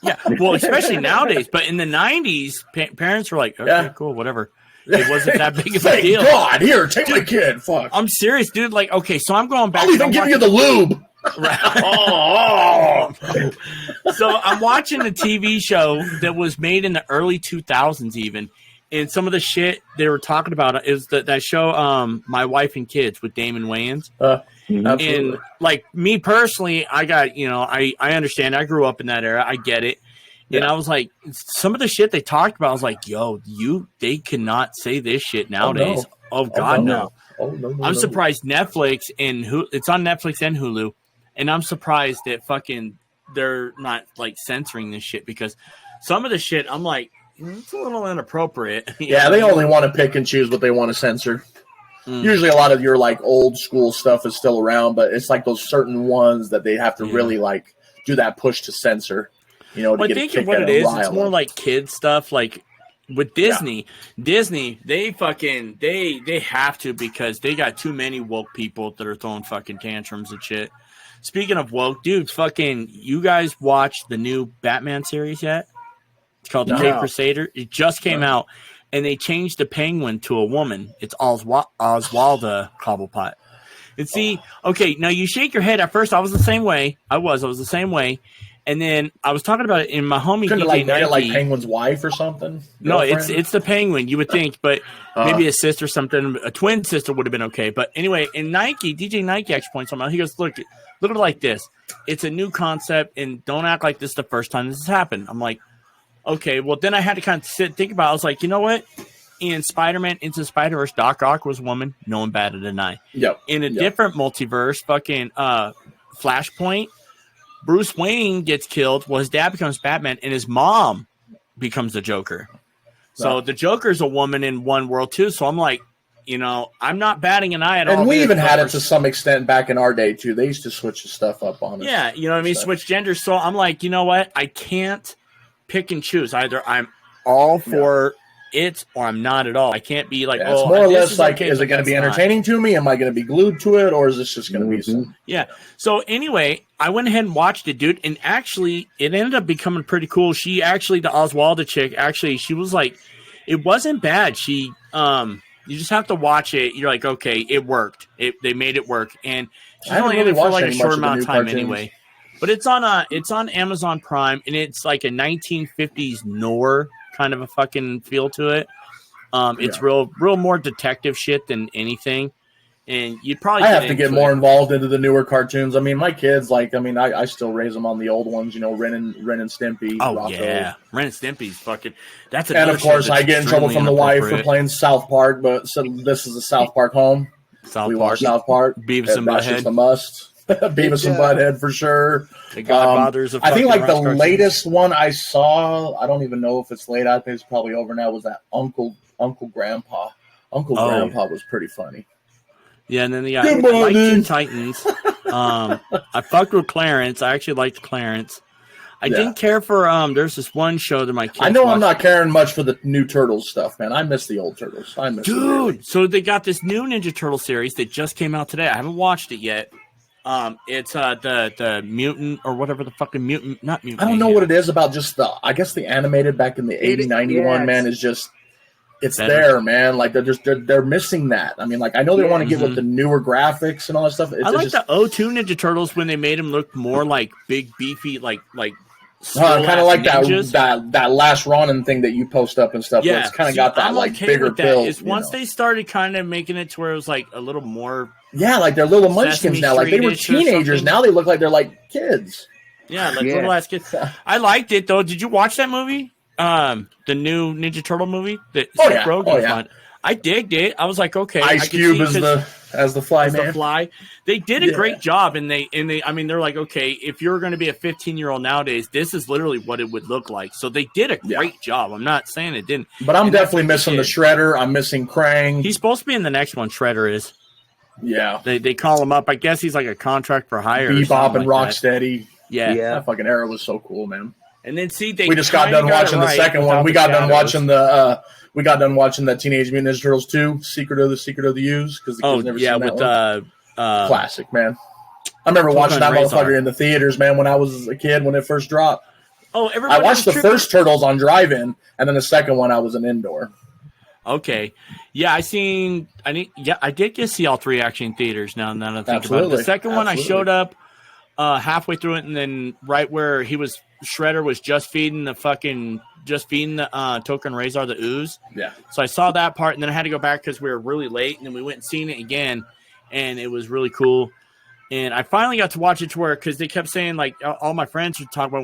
Yeah, well, especially nowadays. But in the 90s, parents were like, okay, cool, whatever. It wasn't that big of a deal. God, here, take my kid. Fuck. I'm serious, dude. Like, okay, so I'm going back. I'll even give you the lube. Right. So I'm watching a TV show that was made in the early 2000s even, and some of the shit they were talking about is that show My Wife and Kids with Damon Wayans. And like me personally, I got, you know, I understand. I grew up in that era. I get it. And I was like, some of the shit they talked about, I was like, yo, they cannot say this shit nowadays. Oh God, no. I'm surprised Netflix and it's on Netflix and Hulu. And I'm surprised that fucking they're not like censoring this shit, because some of the shit I'm like, it's a little inappropriate. Yeah, they only want to pick and choose what they want to censor. Usually a lot of your like old school stuff is still around, but it's like those certain ones that they have to really like do that push to censor. You know, to I think what it is, it's more like kid stuff. Like with Disney, they fucking they have to, because they got too many woke people that are throwing fucking tantrums and shit. Speaking of woke, dude, fucking, you guys watched the new Batman series yet? It's called The Cape Crusader. It just came out, and they changed the Penguin to a woman. It's Oswalda Cobblepot. And see, okay, now you shake your head. At first, I was the same way. I was the same way. And then I was talking about it in my homie. Couldn't like marry like Penguin's wife or something? No, it's the Penguin. You would think, but maybe a sister, something, a twin sister would have been okay. But anyway, in Nike, DJ Nike actually points something out. He goes, look at it like this. It's a new concept, and don't act like this is the first time this has happened. I'm like, okay. Well, then I had to kind of think about it. I was like, you know what? in Spider-Man Into the Spider-Verse, Doc Ock was a woman. No one batted an eye. Yep. In a different multiverse, fucking Flashpoint, Bruce Wayne gets killed. Well, his dad becomes Batman, and his mom becomes the Joker. So the Joker's a woman in one world too. So I'm like, I'm not batting an eye at all. And we even had it to some extent back in our day too. They used to switch the stuff up on us. Yeah, you know what I mean? Switch genders. So I'm like, you know what? I can't pick and choose. Either I'm all for it or I'm not at all. I can't be like, it's more or less like, is it going to be entertaining to me? Am I going to be glued to it, or is this just going to be some? Yeah. So anyway, I went ahead and watched it, dude, and actually, it ended up becoming pretty cool. She actually, the Oswalda chick, actually, she was like, it wasn't bad. She, you just have to watch it. You're like, okay, it worked. They made it work, and she's only in it for like a short amount of time anyway. But it's on Amazon Prime, and it's like a 1950s noir kind of a fucking feel to it. It's real more detective shit than anything. And you'd probably I have to get more involved into the newer cartoons. I mean, my kids I still raise them on the old ones, Ren and Stimpy. Oh Rocco. Yeah, Ren and Stimpy's fucking. That's and of course I get in trouble from the wife for playing South Park, but so this is a South Park home. We watch South Park. Beavis and Butthead. That's just a must. Beavis and Butthead for sure. The Godfathers of I think like the cartoons. latest one I saw, I don't even know if it's late. I think it's probably over now. Was that Uncle Grandpa? Grandpa was pretty funny. Yeah, and then I like Teen Titans. I fucked with Clarence. I actually liked Clarence. I didn't care for there's this one show that my kids I'm not caring much for the new Turtles stuff, man. I miss the old Turtles. Dude, so they got this new Ninja Turtle series that just came out today. I haven't watched it yet. It's the mutant or whatever the fucking mutant, not mutant. I don't know what it is about just the animated back in the 80, 91, man, is just it's better. There, man. Like they're missing that. I mean, like I know they want to get with the newer graphics and all that stuff. I like the 02 Ninja Turtles when they made them look more like big, beefy, like kind of like that last Ronin thing that you post up and stuff. Yeah, where it's kind of got that I'm like bigger build. Is once they started kind of making it to where it was like a little more. Yeah, like they're little munchkins now. Like they were teenagers. Now they look like they're like kids. Yeah, like little ass kids. I liked it though. Did you watch that movie? The new Ninja Turtle movie that Seth Rogen fun. I digged it. I was like, okay. Ice Cube as the Fly Man. The Fly. They did a great job, and they're like, okay, if you're going to be a 15-year-old nowadays, this is literally what it would look like. So they did a great job. I'm not saying it didn't, but I'm definitely missing the Shredder. I'm missing Krang. He's supposed to be in the next one. Shredder is. Yeah, they call him up. I guess he's like a contract for hire. Bebop and Rocksteady. Yeah, that fucking era was so cool, man. And then we just got done watching the second one. We got done watching the Teenage Mutant Ninja Turtles 2, Secret of the Use, because the kids never seen that one. Classic, man. I remember watching that motherfucker in the theaters, man, when I was a kid when it first dropped. Oh, I watched the first Turtles on drive-in, and then the second one I was an indoor. Okay, yeah, I did get to see all three actually in theaters. Now that I think about it, the second one I showed up halfway through it, and then right where Shredder was just feeding the Token Razor the ooze. Yeah. So I saw that part, and then I had to go back because we were really late, and then we went and seen it again, and it was really cool. And I finally got to watch it to where, because they kept saying, like, all my friends would talk about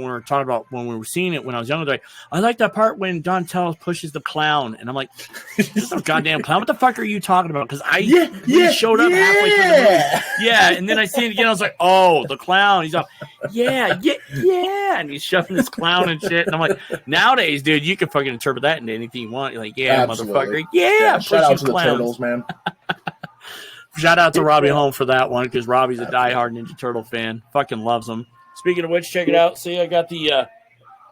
when we were seeing it when I was younger. Like, I like that part when Donatello pushes the clown, and I'm like, "There's no goddamn clown! What the fuck are you talking about?" Because I showed up halfway through the movie. Yeah, and then I seen it again. I was like, "Oh, the clown!" He's like, "Yeah," and he's shoving this clown and shit. And I'm like, nowadays, dude, you can fucking interpret that into anything you want. You're like, "Yeah, motherfucker, yeah." Shout out to the Turtles, man. Shout out to Robbie Holm for that one, because Robbie's a diehard Ninja Turtle fan. Fucking loves them. Speaking of which, check it out. See, I got the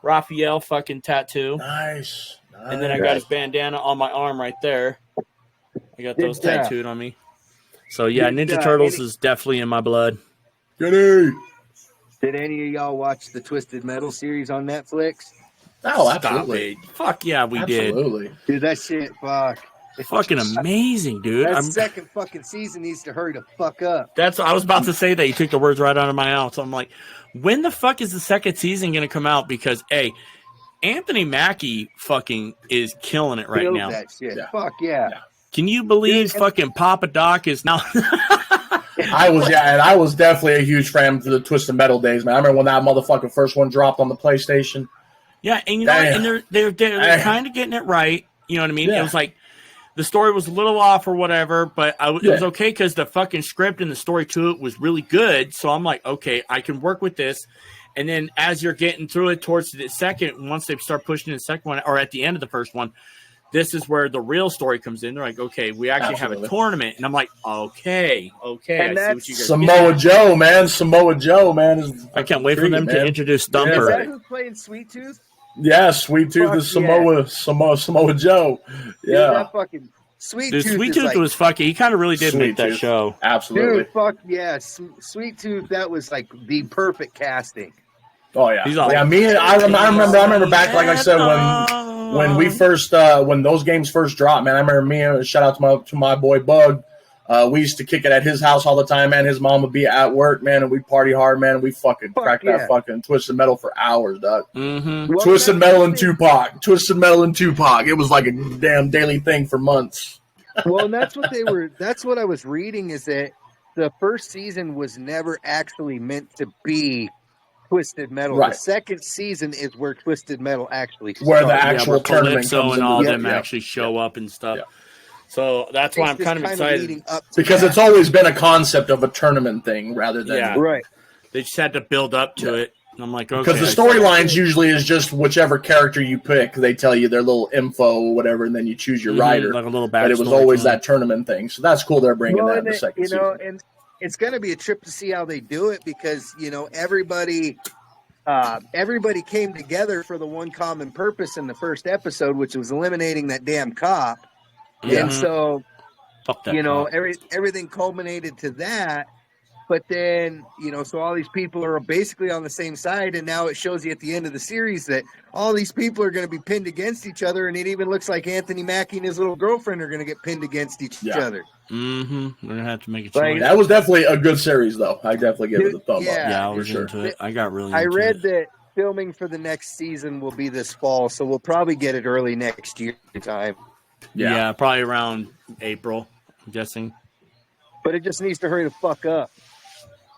Raphael fucking tattoo. Nice. And then I got his bandana on my arm right there. I got those tattooed on me. So, yeah, Ninja Turtles is definitely in my blood. Did any of y'all watch the Twisted Metal series on Netflix? Oh, absolutely. Fuck yeah, we did. Dude, that shit, fuck. It's fucking amazing, dude. That second fucking season needs to hurry the fuck up. That's I was about to say that. You took the words right out of my mouth. So I'm like, when the fuck is the second season going to come out? Because, hey, Anthony Mackie fucking is killing it right now. That shit. Yeah. Fuck yeah. Can you believe fucking Papa Doc is now... I was definitely a huge fan for the Twisted Metal days, man. I remember when that motherfucking first one dropped on the PlayStation. Yeah, and you know, and they're kind of getting it right. You know what I mean? Yeah. It was like the story was a little off or whatever, but it was okay because the fucking script and the story to it was really good. So I'm like, okay, I can work with this. And then as you're getting through it towards the second, once they start pushing the second one, or at the end of the first one, this is where the real story comes in. They're like, okay, we actually have a tournament. And I'm like, okay. And I see what you guys Samoa Joe, man. Samoa Joe, man. I can't wait for them to introduce Thumper. Is that who's playing Sweet Tooth? Yeah, Sweet Tooth is Samoa Joe. Yeah. Dude, that fucking Sweet Tooth was fucking. He kind of really did make that show. Absolutely. Dude, fuck yeah. Sweet Tooth, that was like the perfect casting. Oh yeah. I remember back, like I said, when we first when those games first dropped, man. I remember shout out to my boy Bug. We used to kick it at his house all the time, man. His mom would be at work, man, and we'd party hard, man. And we fucking cracked that fucking Twisted Metal for hours, dog. Mm-hmm. Twisted Metal and Tupac. It was like a damn daily thing for months. Well, and that's what I was reading, is that the first season was never actually meant to be Twisted Metal. Right. The second season is where Twisted Metal actually starts. Where the actual tournament comes and all them actually show up and stuff. Yeah. So that's why I'm kind of excited. Because it's always been a concept of a tournament thing rather than... Right. They just had to build up to it. And I'm like, okay. Because the storylines usually is just whichever character you pick, they tell you their little info or whatever, and then you choose your rider. Like a little backstory. But it was always that tournament thing. So that's cool they're bringing that in the second season. And it's going to be a trip to see how they do it, because, everybody came together for the one common purpose in the first episode, which was eliminating that damn cop. Yeah. And so, everything culminated to that. But then, so all these people are basically on the same side. And now it shows you at the end of the series that all these people are going to be pinned against each other. And it even looks like Anthony Mackie and his little girlfriend are going to get pinned against each other. Mm-hmm. We're going to have to make a choice. That was definitely a good series, though. I definitely give it a thumb up. Yeah, I was into it. I got really into it. I read that filming for the next season will be this fall. So we'll probably get it early next year time. Yeah, probably around April, I'm guessing. But it just needs to hurry the fuck up.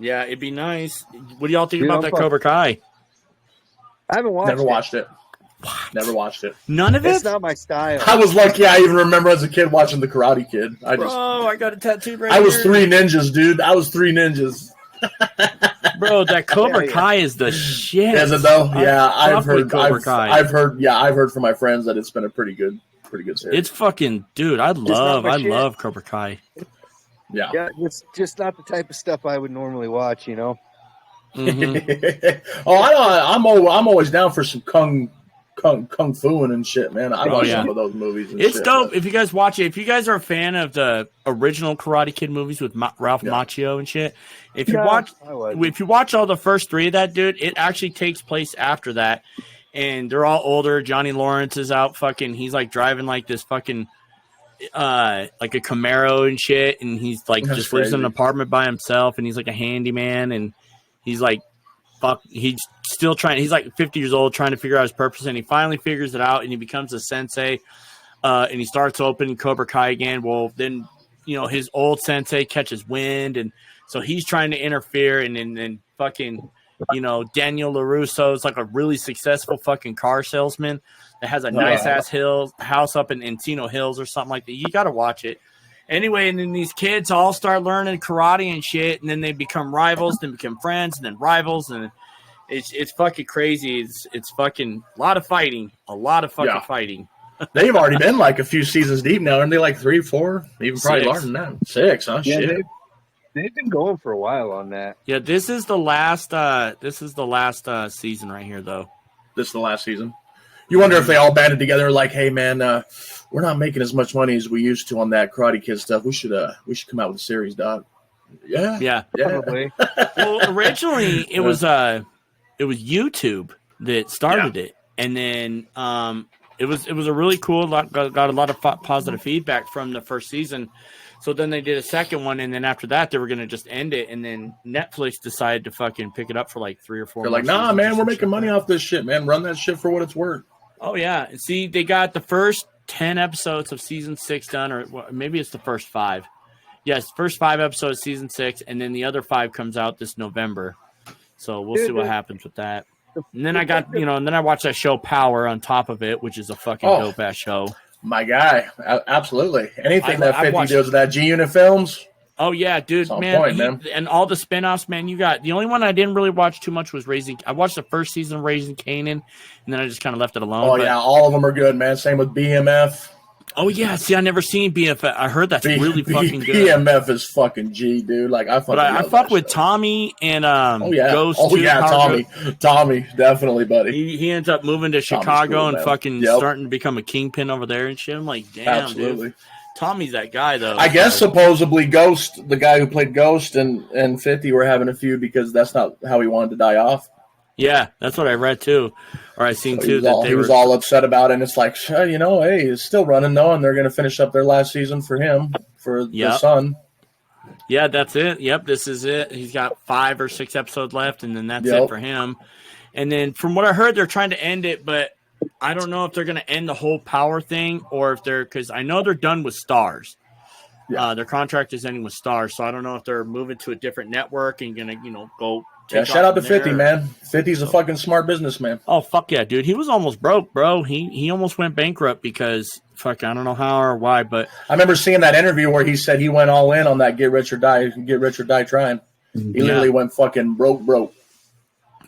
Yeah, it'd be nice. What do y'all think about that Cobra Kai? I haven't watched it. Never watched it. What? Never watched it. None of it? It's not my style. I was lucky. I even remember as a kid watching The Karate Kid. I got it tattooed right I was here. 3 ninjas, dude. I was 3 ninjas. Bro, that Cobra Kai is the shit. Is it though? Yeah, I've heard from my friends that it's been a pretty good series. It's fucking, dude. I love Cobra Kai. Yeah, it's just not the type of stuff I would normally watch, Mm-hmm. I'm always down for some kung fuing and shit, man. I watch some of those movies. And it's dope if you guys watch it. If you guys are a fan of the original Karate Kid movies with Ralph Macchio and shit, if you watch all the first 3 of that, dude, it actually takes place after that, and they're all older. Johnny Lawrence is out fucking. He's like driving like this fucking. Like a Camaro and shit, and he's like just lives in an apartment by himself, and he's like a handyman, and he's like he's still trying, he's like 50 years old trying to figure out his purpose, and he finally figures it out, and he becomes a sensei, and he starts opening Cobra Kai again. Well, then his old sensei catches wind, and so he's trying to interfere, and then fucking Daniel LaRusso is like a really successful fucking car salesman that has a nice ass house up in Encino Hills or something like that. You got to watch it. Anyway, and then these kids all start learning karate and shit, and then they become rivals, then become friends, and then rivals, and it's fucking crazy. It's fucking a lot of fighting, fighting. They've already been like a few seasons deep now, aren't they? Like 3, 4, even probably 6. larger than that. 6, huh? Yeah, shit. They've been going for a while on that. Yeah, this is the last season right here, though. This is the last season. You wonder if they all banded together like, hey man, we're not making as much money as we used to on that Karate Kid stuff. We should come out with a series, dog. Yeah. Probably. Well, originally it was YouTube that started it, and then it was a really cool. Got a lot of positive feedback from the first season. So then they did a second one, and then after that, they were going to just end it. And then Netflix decided to fucking pick it up for like 3 or 4 They're like, nah, man, we're making money off this shit, man. Run that shit for what it's worth. Oh, yeah. See, they got the first 10 episodes of season 6 done, or maybe it's the first 5. Yes, first 5 episodes of season 6, and then the other 5 comes out this November. So we'll see what happens with that. And then I got, and then I watched that show Power on top of it, which is a fucking dope-ass show. My guy, absolutely. Anything that 50 does with that G-Unit Films. Oh yeah, dude, man, and all the spinoffs, man. You got the only one I didn't really watch too much was Raising. I watched the first season of Raising Kanan, and then I just kind of left it alone. Oh yeah, all of them are good, man. Same with BMF. Oh yeah, see, I never seen BMF. I heard that's really fucking good. BMF is fucking G, dude. Like I fuck with Tommy and Ghost. Oh yeah, Tommy, definitely, buddy. He ends up moving to Chicago and fucking starting to become a kingpin over there and shit. I'm like, damn, dude. Tommy's that guy, though. I guess supposedly Ghost, the guy who played Ghost and 50 were having a feud because that's not how he wanted to die off. Yeah, that's what I read, too. Or I seen, too. He was all upset about it, and it's like, hey, he's still running, though, and they're going to finish up their last season for him, for the son. Yeah, that's it. Yep, this is it. He's got 5 or 6 episodes left, and then that's it for him. And then from what I heard, they're trying to end it, but I don't know if they're going to end the whole power thing or if they're – because I know they're done with Stars. Yeah. Their contract is ending with Stars, so I don't know if they're moving to a different network and going to, go – yeah, shout out to 50, man. 50's a fucking smart businessman. Oh, fuck yeah, dude. He was almost broke, bro. He almost went bankrupt because, I don't know how or why, but... I remember seeing that interview where he said he went all in on that get rich or die trying. He literally went fucking broke.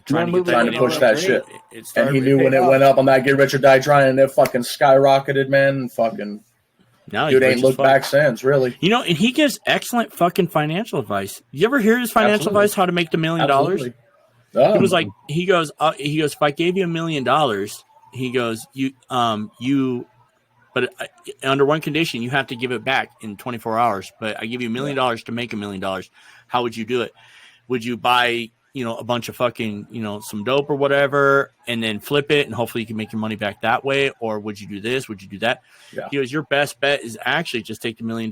Trying to push that shit. And he knew when it went up on that get rich or die trying, and it fucking skyrocketed, man. And fucking... No, dude ain't looked back since, really. And he gives excellent fucking financial advice. You ever hear his financial advice, how to make $1 million? He was like, he goes, if I gave you $1 million, he goes, but under one condition, you have to give it back in 24 hours. But I give you $1 million to make $1 million. How would you do it? Would you buy, a bunch of fucking, some dope or whatever, and then flip it, and hopefully you can make your money back that way? Or would you do this? Would you do that? Yeah. He goes, your best bet is actually just take $1 million,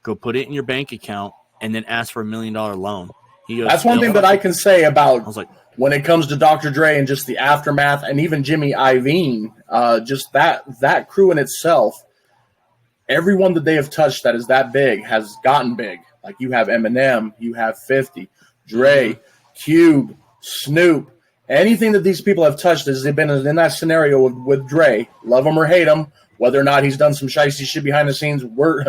go put it in your bank account, and then ask for $1 million loan. He goes, that's one thing that I can say about when it comes to Dr. Dre and just the aftermath, and even Jimmy Iovine, just that crew in itself, everyone that they have touched that is that big has gotten big. Like you have Eminem, you have 50, Dre, Cube, Snoop, anything that these people have touched has been in that scenario with Dre. Love him or hate him, whether or not he's done some shiesty shit behind the scenes, we're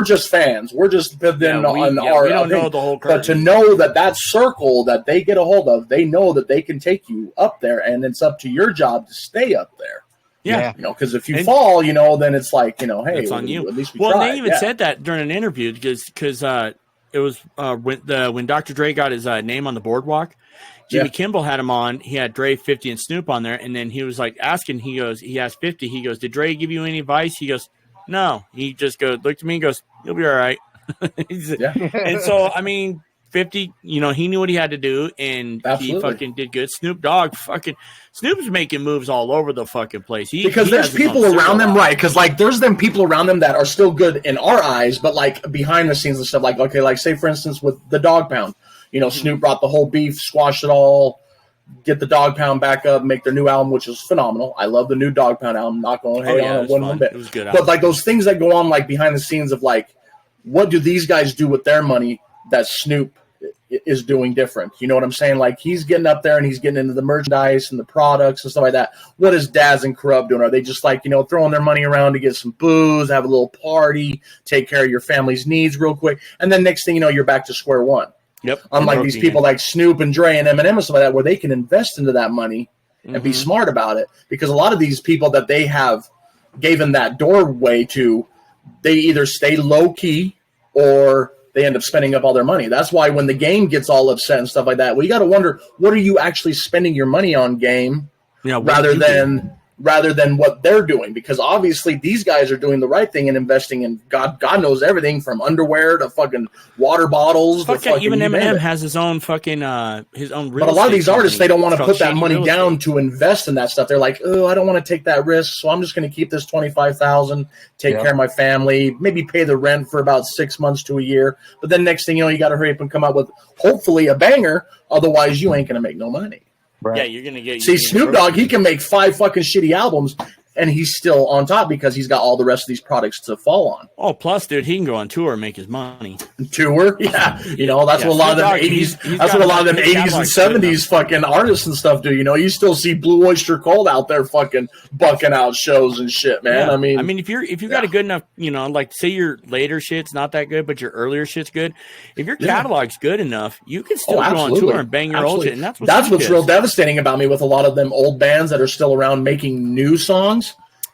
just fans. We're just we don't know the whole curtain. But to know that circle that they get a hold of, they know that they can take you up there, and it's up to your job to stay up there. Yeah. Because if you fall, then it's like, hey, it's on you. At least we tried. tried. They even said that during an interview because it was when Dr. Dre got his name on the boardwalk. Jimmy Kimmel had him on. He had Dre, 50, and Snoop on there, and then he was like asking. He asked 50. He goes, "Did Dre give you any advice?" He goes, "No." He just looked at me and goes, "You'll be all right." And so 50, he knew what he had to do, and he fucking did good. Snoop's making moves all over the fucking place. Because there's people around them, right? Because there's them people around them that are still good in our eyes, but behind the scenes and stuff. Say for instance with the Dog Pound, Snoop brought the whole beef, squashed it all, get the Dog Pound back up, make their new album, which is phenomenal. I love the new Dog Pound album. Not going to hate on it one bit. It was good. But those things that go on behind the scenes of what do these guys do with their money that Snoop is doing different? You know what I'm saying? He's getting up there and he's getting into the merchandise and the products and stuff like that. What is Daz and Corrupt doing? Are they just throwing their money around to get some booze, have a little party, take care of your family's needs real quick, and then next thing you know, you're back to square one? Yep. Unlike these people like Snoop and Dre and Eminem and stuff like that, where they can invest into that money and be smart about it. Because a lot of these people that they have given that doorway to, they either stay low key or they end up spending up all their money. That's why when the game gets all upset and stuff like that, you got to wonder, what are you actually spending your money on, game, rather than what they're doing? Because obviously these guys are doing the right thing and investing in God knows everything from underwear to fucking water bottles. Even Eminem has his own fucking his own real. But a lot of these artists, they don't want to put that money down to invest in that stuff. They're like, oh, I don't want to take that risk, so I'm just going to keep this $25,000, take care of my family, maybe pay the rent for about 6 months to a year. But then next thing you know, you got to hurry up and come out with hopefully a banger. Otherwise, you ain't going to make no money. Right. Yeah, you're gonna get. See, Snoop Dogg, he can make 5 fucking shitty albums and he's still on top because he's got all the rest of these products to fall on. Oh, plus, dude, he can go on tour and make his money. Tour, yeah. You know, that's what a lot of them 80s. That's what a lot of them 80s and 70s fucking artists and stuff do. You know, you still see Blue Oyster Cult out there fucking bucking out shows and shit, man. Yeah. I mean, if you got a good enough, you know, like say your later shit's not that good, but your earlier shit's good. If your catalog's good enough, you can still go on tour and bang your old shit. And that's what's real devastating about me with a lot of them old bands that are still around making new songs.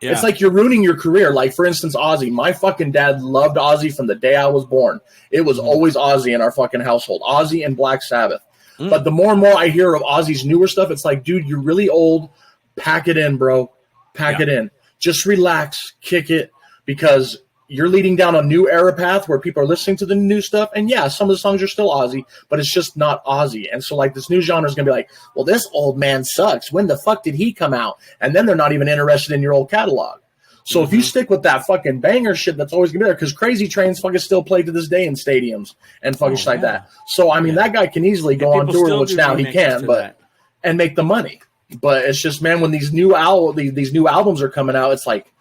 Yeah. It's like you're ruining your career. Like, for instance, Ozzy. My fucking dad loved Ozzy from the day I was born. It was always Ozzy in our fucking household. Ozzy and Black Sabbath. But the more and more I hear of Ozzy's newer stuff, it's like, dude, you're really old. Pack it in, bro. Pack it in. Just relax. Kick it. Because you're leading down a new era path where people are listening to the new stuff. And yeah, some of the songs are still Ozzy, but it's just not Ozzy. And so like this new genre is going to be like, well, this old man sucks. When the fuck did he come out? And then they're not even interested in your old catalog. So if you stick with that fucking banger shit, that's always going to be there, because Crazy Train's fucking still played to this day in stadiums and fucking shit like that. So, I mean, that guy can easily go on tour, which now he can, and make the money. But it's just, man, when these new albums are coming out, it's like,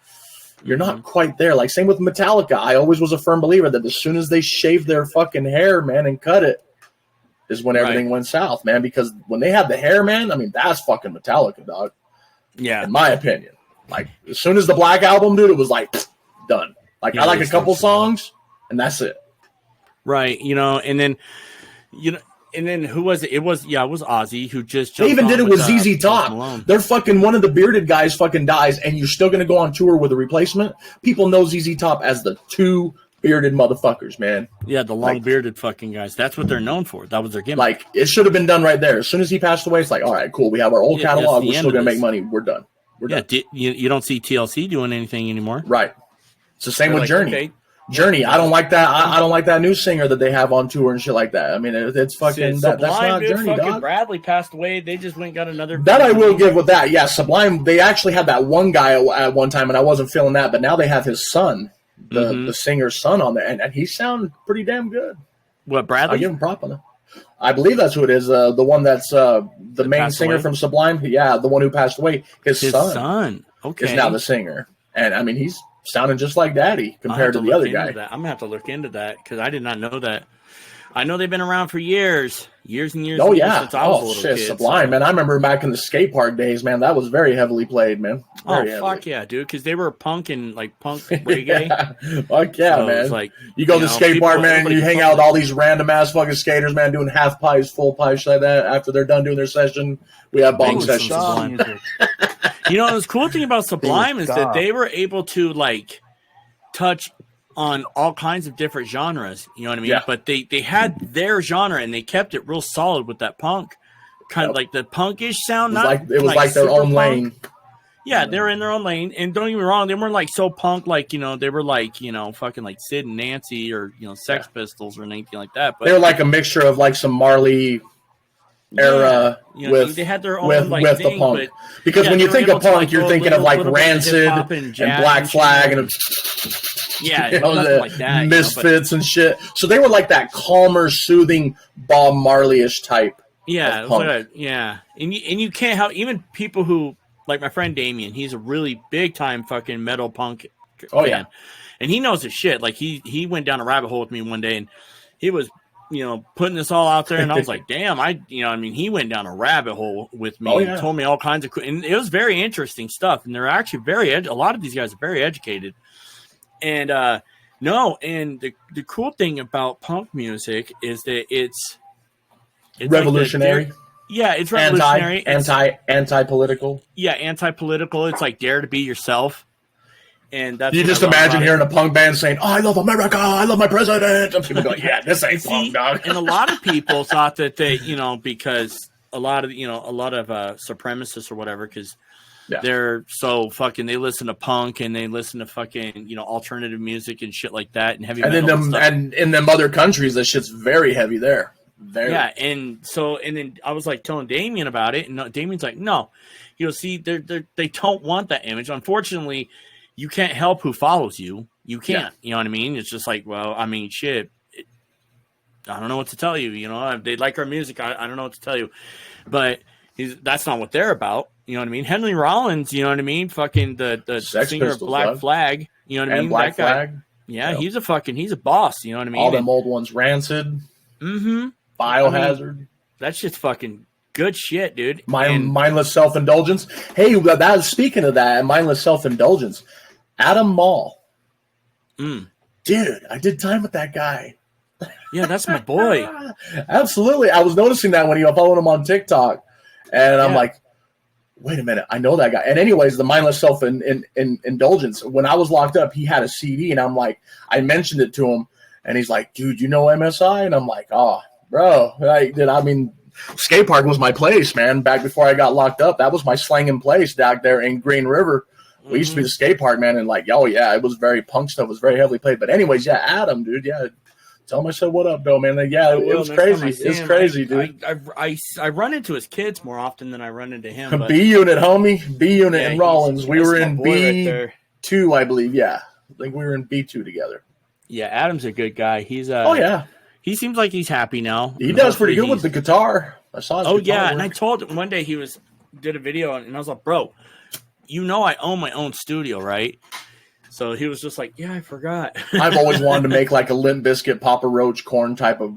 you're not quite there. Like, same with Metallica. I always was a firm believer that as soon as they shaved their fucking hair, man, and cut it, is when everything went south, man. Because when they had the hair, man, I mean, that's fucking Metallica, dog. Yeah. In my opinion. Like, as soon as the Black Album, dude, it was like, done. Like, I like a couple songs, and that's it. Right. You know, and then who was it? It was Ozzy who just jumped. They even did it with ZZ Top. They're fucking, one of the bearded guys fucking dies, and you're still going to go on tour with a replacement. People know ZZ Top as the two bearded motherfuckers, man. Yeah, the long bearded fucking guys. That's what they're known for. That was their gimmick. Like, it should have been done right there. As soon as he passed away, it's like, all right, cool. We have our old catalog. We're still going to make money. We're done. You don't see TLC doing anything anymore. Right. It's the same with Journey. Okay. Journey, I don't like that. I don't like that new singer that they have on tour and shit like that. I mean, it's fucking that's not Journey, dog. Bradley passed away. They just went and got another. That I will give with that. Yeah, Sublime. They actually had that one guy at one time, and I wasn't feeling that. But now they have his son, the singer's son, on there, and he sounded pretty damn good. What, Bradley? I give him prop on it. I believe that's who it is. The one that's the main singer from Sublime. Yeah, the one who passed away. His son. Okay. Is now the singer, and I mean he's sounding just like Daddy compared to the other guy. I'm gonna have to look into that because I did not know that. I know they've been around for years and years. Oh yeah, since I was a little kid, Sublime, man. I remember back in the skate park days, man. That was very heavily played, man. Fuck yeah, dude, because they were punk and like punk reggae. Fuck yeah, so man. Like, you go to the skate park, man, and you hang out with all these random ass fucking skaters, man, doing half pies, full pies like that. After they're done doing their session, we have bong sessions. You know, the cool thing about Sublime is that they were able to like touch on all kinds of different genres, you know what I mean? Yeah. But they had their genre and they kept it real solid with that punk, kind of like the punkish sound. It was like their own lane. Yeah, they were in their own lane. And don't get me wrong, they weren't like so punk, like, you know, they were like, you know, fucking like Sid and Nancy or, you know, Sex Pistols or anything like that. But they were like a mixture of like some Marley era with they had their own with the punk. Because when you think of punk, you're thinking of like Rancid and Black Flag and you know, like that, Misfits and shit. So they were like that calmer, soothing Bob Marley-ish type. Yeah, it was like and you can't have even people who like my friend Damien. He's a really big time fucking metal punk fan, and he knows his shit. Like he went down a rabbit hole with me one day, and he was, you know, putting this all out there, and I was like, damn, he went down a rabbit hole with me and told me all kinds of, and it was very interesting stuff. And they're actually a lot of these guys are very educated. And and the cool thing about punk music is that it's revolutionary. Like it's revolutionary. Anti-political. Yeah, anti-political. It's like dare to be yourself. And that's you just imagine hearing a punk band saying, "Oh, I love America, I love my president." And people go, "Yeah, this ain't punk, dog." And a lot of people thought that they, you know, because a lot of supremacists or whatever, because they're so fucking, they listen to punk and they listen to fucking, you know, alternative music and shit like that and heavy metal. And in them other countries, that shit's very heavy there. Very. Yeah, and then I was like telling Damien about it, and Damien's like, "No, you know, see, they don't want that image. Unfortunately, you can't help who follows you. You can't. You know what I mean? It's just like, well, I mean, shit. I don't know what to tell you. You know, they like our music. I don't know what to tell you, but That's not what they're about. You know what I mean? Henry Rollins, you know what I mean? Fucking the Sex singer Pistols, of Black dog. Flag. You know what I mean? Black that guy, Flag. yeah, he's a boss. You know what I mean? All them old ones, Rancid, Mm-hmm. Biohazard. I mean, that's just fucking good shit, dude. Mindless Self-Indulgence. Hey, speaking of that, mindless self-indulgence. Adam Mall. Dude, I did time with that guy. Yeah, that's my boy. Absolutely. I was noticing that when you followed him on TikTok. And I'm like, wait a minute, I know that guy. And anyways, the mindless self-indulgence. When I was locked up, he had a CD, and I'm like, I mentioned it to him, and he's like, dude, you know MSI? And I'm like, oh, bro. Skate park was my place, man. Back before I got locked up, that was my slanging place back there in Green River. We used to be the skate park, man, and like, oh yeah, it was very punk stuff. It was very heavily played. But anyways, yeah, Adam, dude, yeah. Tell him I said what up, though, man. Like, yeah, it was crazy. It's crazy, dude. I run into his kids more often than I run into him. B Unit, homie. B Unit and Rollins. We were in B2, I believe. Yeah, I think we were in B2 together. Yeah, Adam's a good guy. He's he seems like he's happy now. He does pretty good with the guitar. I saw his guitar work. And I told him one day did a video, and I was like, bro, you know I own my own studio, right? So he was just like, yeah, I forgot. I've always wanted to make like a Limp Bizkit, Papa Roach, Korn type of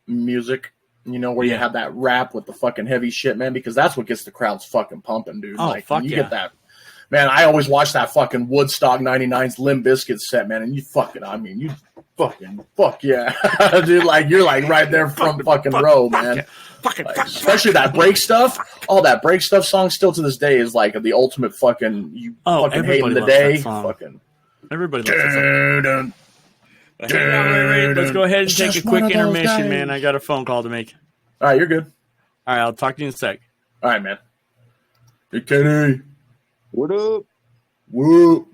music, you know, where you have that rap with the fucking heavy shit, man, because that's what gets the crowds fucking pumping, dude. Oh, like, fuck you get that. Man, I always watch that fucking Woodstock 99's Limp Bizkit set, man, and you fuck yeah. Dude, like, you're like right there front fucking row, man. Especially that break stuff. All that break stuff song still to this day is like the ultimate fucking fucking hating the day. Fucking everybody loves that song. Hang on, RayRay. Let's go ahead and take a quick intermission, man. I got a phone call to make. All right, you're good. All right, I'll talk to you in a sec. All right, man. Hey, Kenny. What up? Whoop.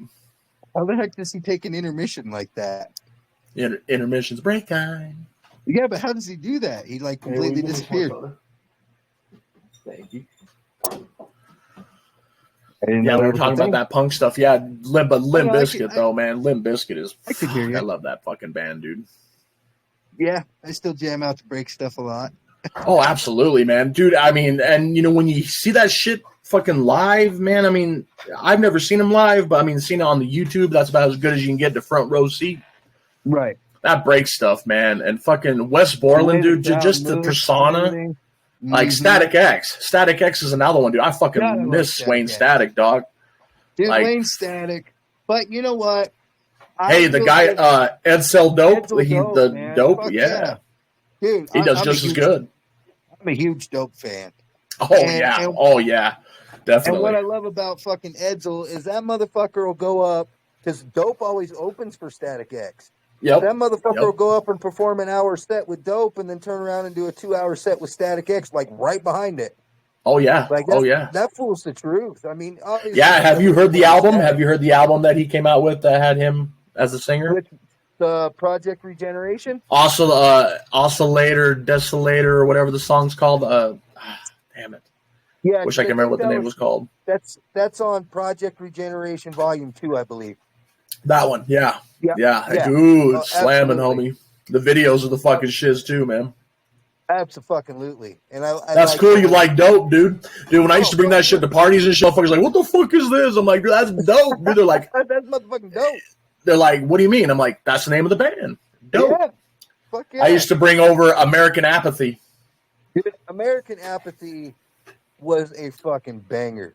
How the heck does he take an intermission like that? Intermission's break time. Yeah, but how does he do that? He like completely disappeared. Thank you. We were talking about that punk stuff. Yeah, Limp Bizkit though, man. Limp Bizkit is. I love that fucking band, dude. Yeah, I still jam out to break stuff a lot. Oh, absolutely, man, dude. I mean, and you know when you see that shit fucking live, man. I mean, I've never seen him live, but I mean, seeing it on the YouTube, that's about as good as you can get the front row seat. Right. That break stuff, man, and fucking Wes Borland, dude, just the persona. Like Static X. Static X is another one, dude. I fucking miss Wayne Static, dog. Dude, Wayne Static. But you know what? The guy, Edsel Dope. The Dope, yeah. Dude, he does just as good. I'm a huge Dope fan. Oh, yeah. Definitely. And what I love about fucking Edsel is that motherfucker will go up, because Dope always opens for Static X. Yep. That motherfucker will go up and perform an hour set with Dope and then turn around and do a 2-hour set with Static X, like right behind it. Oh, yeah. That fool's the truth. I mean, have you heard the album? Have you heard the album that he came out with that had him as a singer? With the Project Regeneration? Oscillator, Desolator, or whatever the song's called. Damn it. Yeah. Wish I can remember what the name was called. That's on Project Regeneration Volume 2, I believe. That one, yeah. Dude, slamming, homie. The videos are the fucking shiz too, man. Absolutely. And that's cool. You like Dope, dude. Dude, when I used to bring that shit to parties and shit, fuckers like, what the fuck is this? I'm like, dude, that's dope. Dude, they're like, that's motherfucking dope. They're like, what do you mean? I'm like, that's the name of the band. Dope. Yeah. Fuck yeah. I used to bring over American Apathy. Dude, American Apathy was a fucking banger.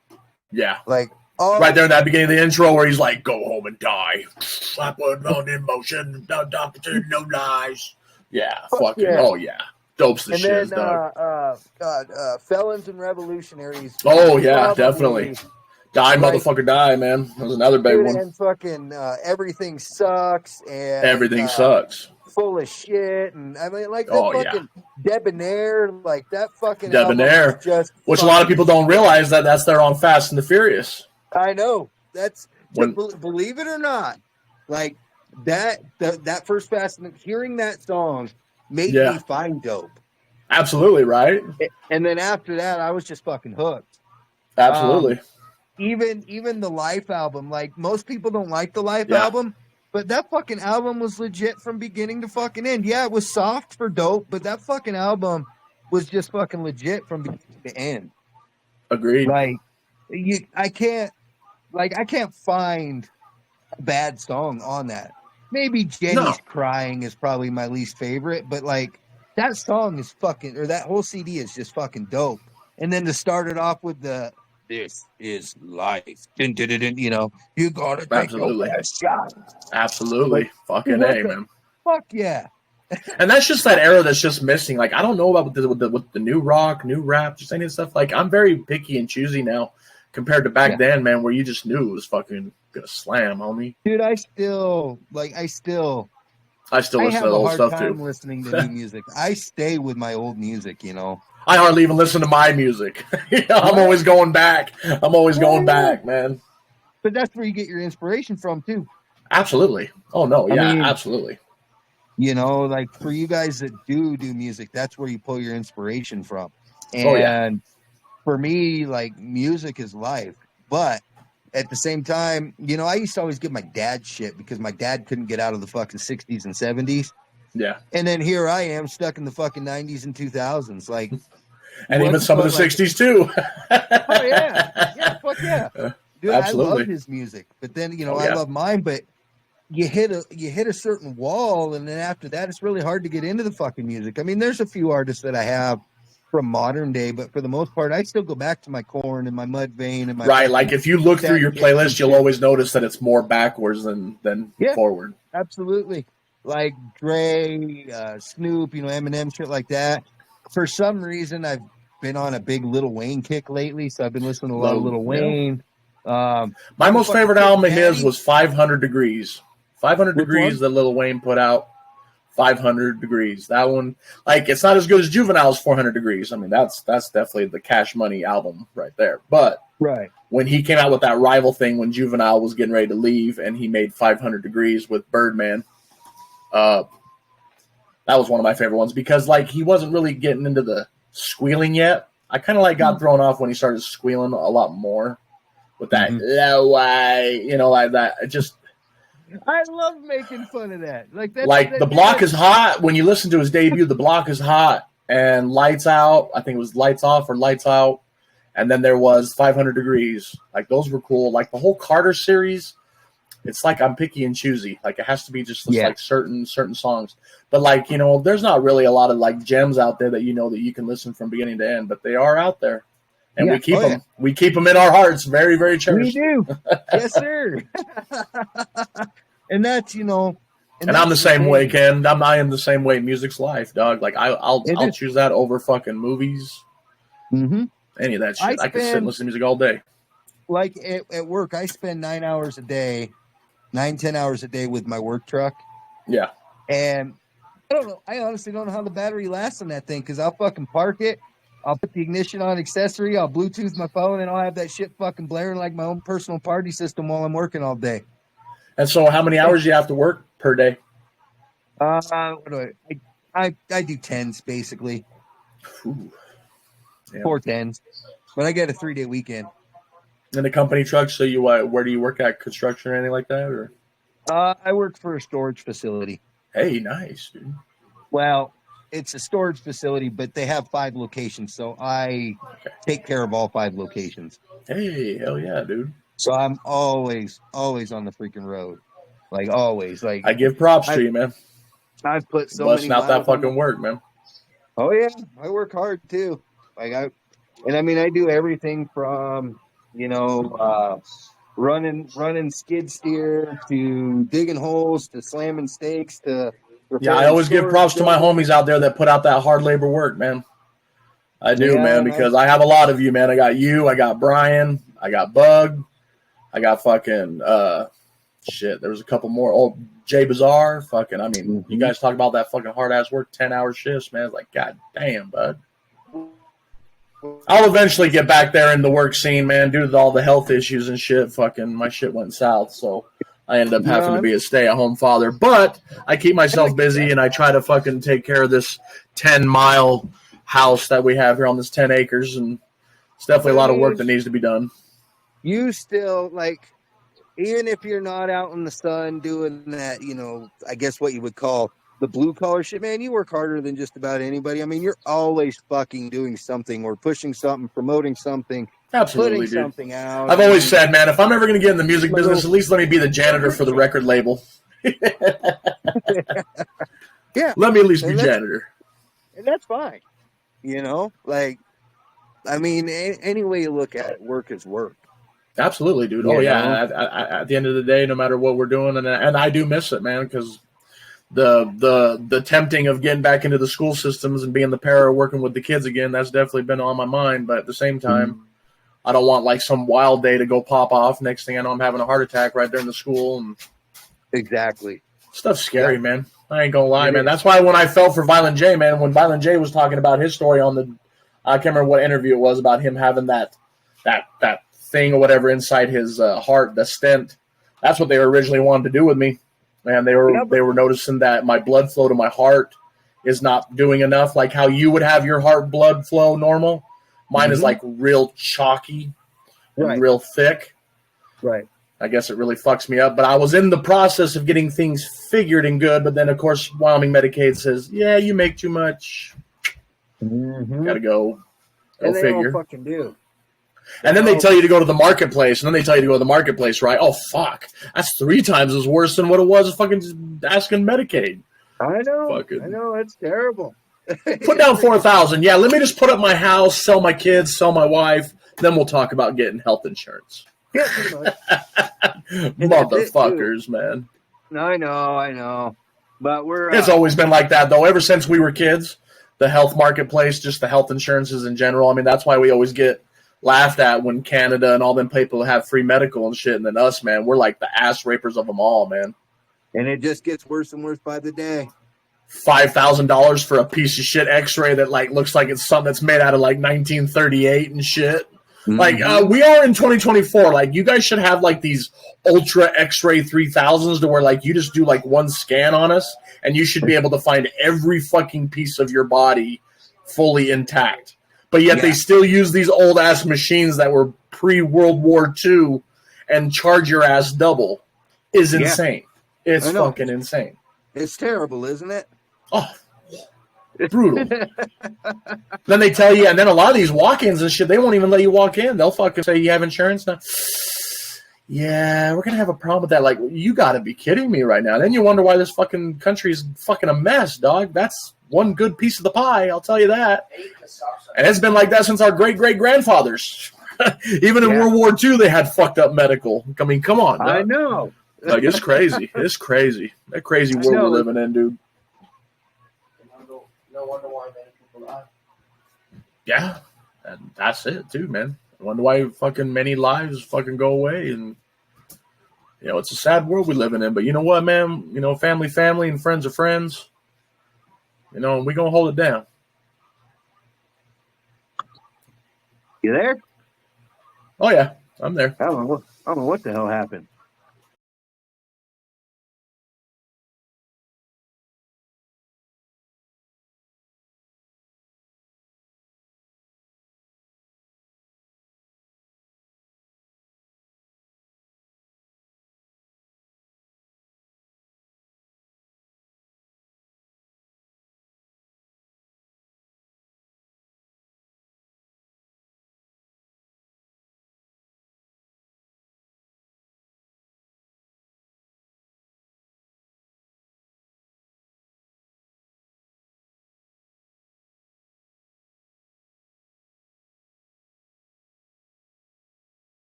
Yeah. Like, right there in that beginning of the intro where he's like, go home and die. Slap one on in motion. No doctor, no lies. Yeah. Fucking, oh, yeah. Dope's the shit, dog. Felons and Revolutionaries. Oh, yeah, definitely. Die, motherfucker, die, man. That was another big one. And fucking Everything Sucks. And Everything Sucks. Full of shit. And I mean, like, that fucking Debonair. Like, that fucking Debonair. Which a lot of people don't realize that's there on Fast and the Furious. I know. That's, believe it or not, like, that first Fast and hearing that song made me find Dope. Absolutely, right? And then after that, I was just fucking hooked. Absolutely. Even the Life album, like, most people don't like the Life album, but that fucking album was legit from beginning to fucking end. Yeah, it was soft for Dope, but that fucking album was just fucking legit from beginning to end. Agreed. Like I can't find a bad song on that. Maybe Jenny's Crying is probably my least favorite, but like that song is fucking, or that whole CD is just fucking dope. And then to start it off with the "This is life," you gotta take your best shot. Absolutely, fucking A, man. Fuck yeah. And that's just that era that's just missing. Like, I don't know about with the new rock, new rap, just any stuff. Like, I'm very picky and choosy now compared to back then, man, where you just knew it was fucking gonna slam, homie. Dude, I still listen to the old stuff too. Listening to new music, I stay with my old music. I hardly even listen to my music. I'm always going back. Going back, man. But that's where you get your inspiration from too. Absolutely. Oh no, yeah, I mean, absolutely. Like for you guys that do music, that's where you pull your inspiration from. And for me, like, music is life. But at the same time, I used to always give my dad shit because my dad couldn't get out of the fucking 60s and 70s. Yeah. And then here I am stuck in the fucking 90s and 2000s. Like, and even some of the 60s too. Oh, yeah. Yeah, fuck yeah. Dude, absolutely. I love his music. But then, I love mine. But you hit a certain wall, and then after that, it's really hard to get into the fucking music. I mean, there's a few artists that I have from modern day, but for the most part, I still go back to my Korn and my Mudvayne and my Like if you look through your playlist, you'll always notice that it's more backwards than forward. Absolutely, like Dre, Snoop, Eminem, shit like that. For some reason, I've been on a big Lil Wayne kick lately, so I've been listening to a lot of Lil Wayne. My most favorite album of his was 500 Degrees. 500 Degrees that Lil Wayne put out. 500 Degrees. That one, like, it's not as good as Juvenile's 400 Degrees. I mean, that's definitely the Cash Money album right there. But when he came out with that Rival thing, when Juvenile was getting ready to leave, and he made 500 Degrees with Birdman, that was one of my favorite ones because, like, he wasn't really getting into the squealing yet. I kind of got thrown off when he started squealing a lot more with that low way, like that. It just. I love making fun of that. The Block is Hot. When you listen to his debut, The Block is Hot and Lights Out. I think it was Lights Off or Lights Out. And then there was 500 Degrees. Like, those were cool. Like, the whole Carter series, it's like I'm picky and choosy. Like, it has to be just like certain songs. But, like, there's not really a lot of, like, gems out there that that you can listen from beginning to end. But they are out there. And we keep them. We keep them in our hearts. Very, very cherished. We do. Yes, sir. And that's, And I'm the same way, Ken. I am the same way. Music's life, dog. Like, I'll choose that over fucking movies. Mm-hmm. Any of that shit. I can sit and listen to music all day. Like, at work, I spend 10 hours a day with my work truck. Yeah. And I don't know. I honestly don't know how the battery lasts on that thing because I'll fucking park it. I'll put the ignition on accessory. I'll Bluetooth my phone, and I'll have that shit fucking blaring like my own personal party system while I'm working all day. And so, how many hours do you have to work per day? What do I do 10s basically. Ooh. Yeah. 4 10s, but I get a 3-day weekend. In the company truck. So you, where do you work at? Construction or anything like that, or? I work for a storage facility. Hey, nice, dude. Well, it's a storage facility, but they have 5 locations, so I take care of all 5 locations. Hey, hell yeah, dude. So I'm always on the freaking road. Like, always. Like, I give props to you, man. I've put so busting many out that fucking work, man. Oh, yeah. I work hard, too. Like, I do everything from, running skid steer to digging holes to slamming stakes to... Yeah, I always give props to my homies out there that put out that hard labor work, man. I do, man, because I have a lot of you, man. I got you, I got Brian, I got Bug, I got fucking shit. There was a couple more. Oh, Jay Bazaar, fucking. I mean, you guys talk about that fucking hard ass work, 10-hour shifts, man. It's like, god damn, bud. I'll eventually get back there in the work scene, man. Due to all the health issues and shit, fucking my shit went south, so I ended up having to be a stay-at-home father. But I keep myself busy, and I try to fucking take care of this 10-mile house that we have here on this 10 acres, and it's definitely a lot of work that needs to be done. You still, like, even if you're not out in the sun doing that, I guess what you would call the blue collar shit, man, you work harder than just about anybody. I mean, you're always fucking doing something or pushing something, promoting something, Absolutely, putting dude. something out. I've always said, man, if I'm ever going to get in the music business, at least let me be the janitor for the record label. Yeah. Let me at least be janitor. And that's fine. You know, like, I mean, any way you look at it, work is work. Absolutely, dude. Oh, yeah. At the end of the day, no matter what we're doing, and I do miss it, man, because the tempting of getting back into the school systems and being the para working with the kids again, that's definitely been on my mind. But at the same time, I don't want like some wild day to go pop off. Next thing I know, I'm having a heart attack right there in the school. And exactly. Stuff's scary, man. I ain't gonna lie, man. That's why when I fell for Violent J, man, when Violent J was talking about his story on the, I can't remember what interview it was, about him having that thing or whatever inside his heart, the stent. That's what they originally wanted to do with me. Man, they were noticing that my blood flow to my heart is not doing enough, like how you would have your heart blood flow normal. Mine is like real chalky and real thick. Right. I guess it really fucks me up. But I was in the process of getting things figured and good. But then, of course, Wyoming Medicaid says, yeah, you make too much. Got to go. And figure. They all fucking do. And then they tell you to go to the marketplace. And then they tell you to go to the marketplace, right? Oh, fuck. That's 3 times as worse than what it was fucking just asking Medicaid. I know. I know. It's terrible. Put down $4,000. Yeah, let me just put up my house, sell my kids, sell my wife. Then we'll talk about getting health insurance. Yeah, pretty much. Motherfuckers, man. I know. But it's always been like that, though. Ever since we were kids, the health marketplace, just the health insurances in general. I mean, that's why we always get laughed at when Canada and all them people have free medical and shit. And then us, man, we're like the ass rapers of them all, man. And it just gets worse and worse by the day. $5,000 for a piece of shit x-ray that like looks like it's something that's made out of like 1938 and shit. Like, we are in 2024. Like, you guys should have, like, these Ultra X-Ray 3000s to where, like, you just do, like, one scan on us, and you should be able to find every fucking piece of your body fully intact. But yet they still use these old-ass machines that were pre-World War II and charge your ass double. Is insane. It's fucking insane. It's terrible, isn't it? Oh, brutal. Then they tell you, and then a lot of these walk-ins and shit, they won't even let you walk in. They'll fucking say, you have insurance now? Yeah, we're going to have a problem with that. Like, you got to be kidding me right now. Then you wonder why this fucking country is fucking a mess, dog. That's one good piece of the pie, I'll tell you that. And it's been like that since our great-great-grandfathers. Even in World War II, they had fucked up medical. I mean, come on, dog. I know. Like, it's crazy. It's crazy. That crazy world we're living in, dude. No wonder why many people die. Yeah, and that's it, too, man. I wonder why fucking many lives fucking go away. And, you know, it's a sad world we living in. But you know what, man? You know, family, and friends are friends. You know, we going to hold it down. You there? Oh, yeah. I'm there. I don't know what the hell happened.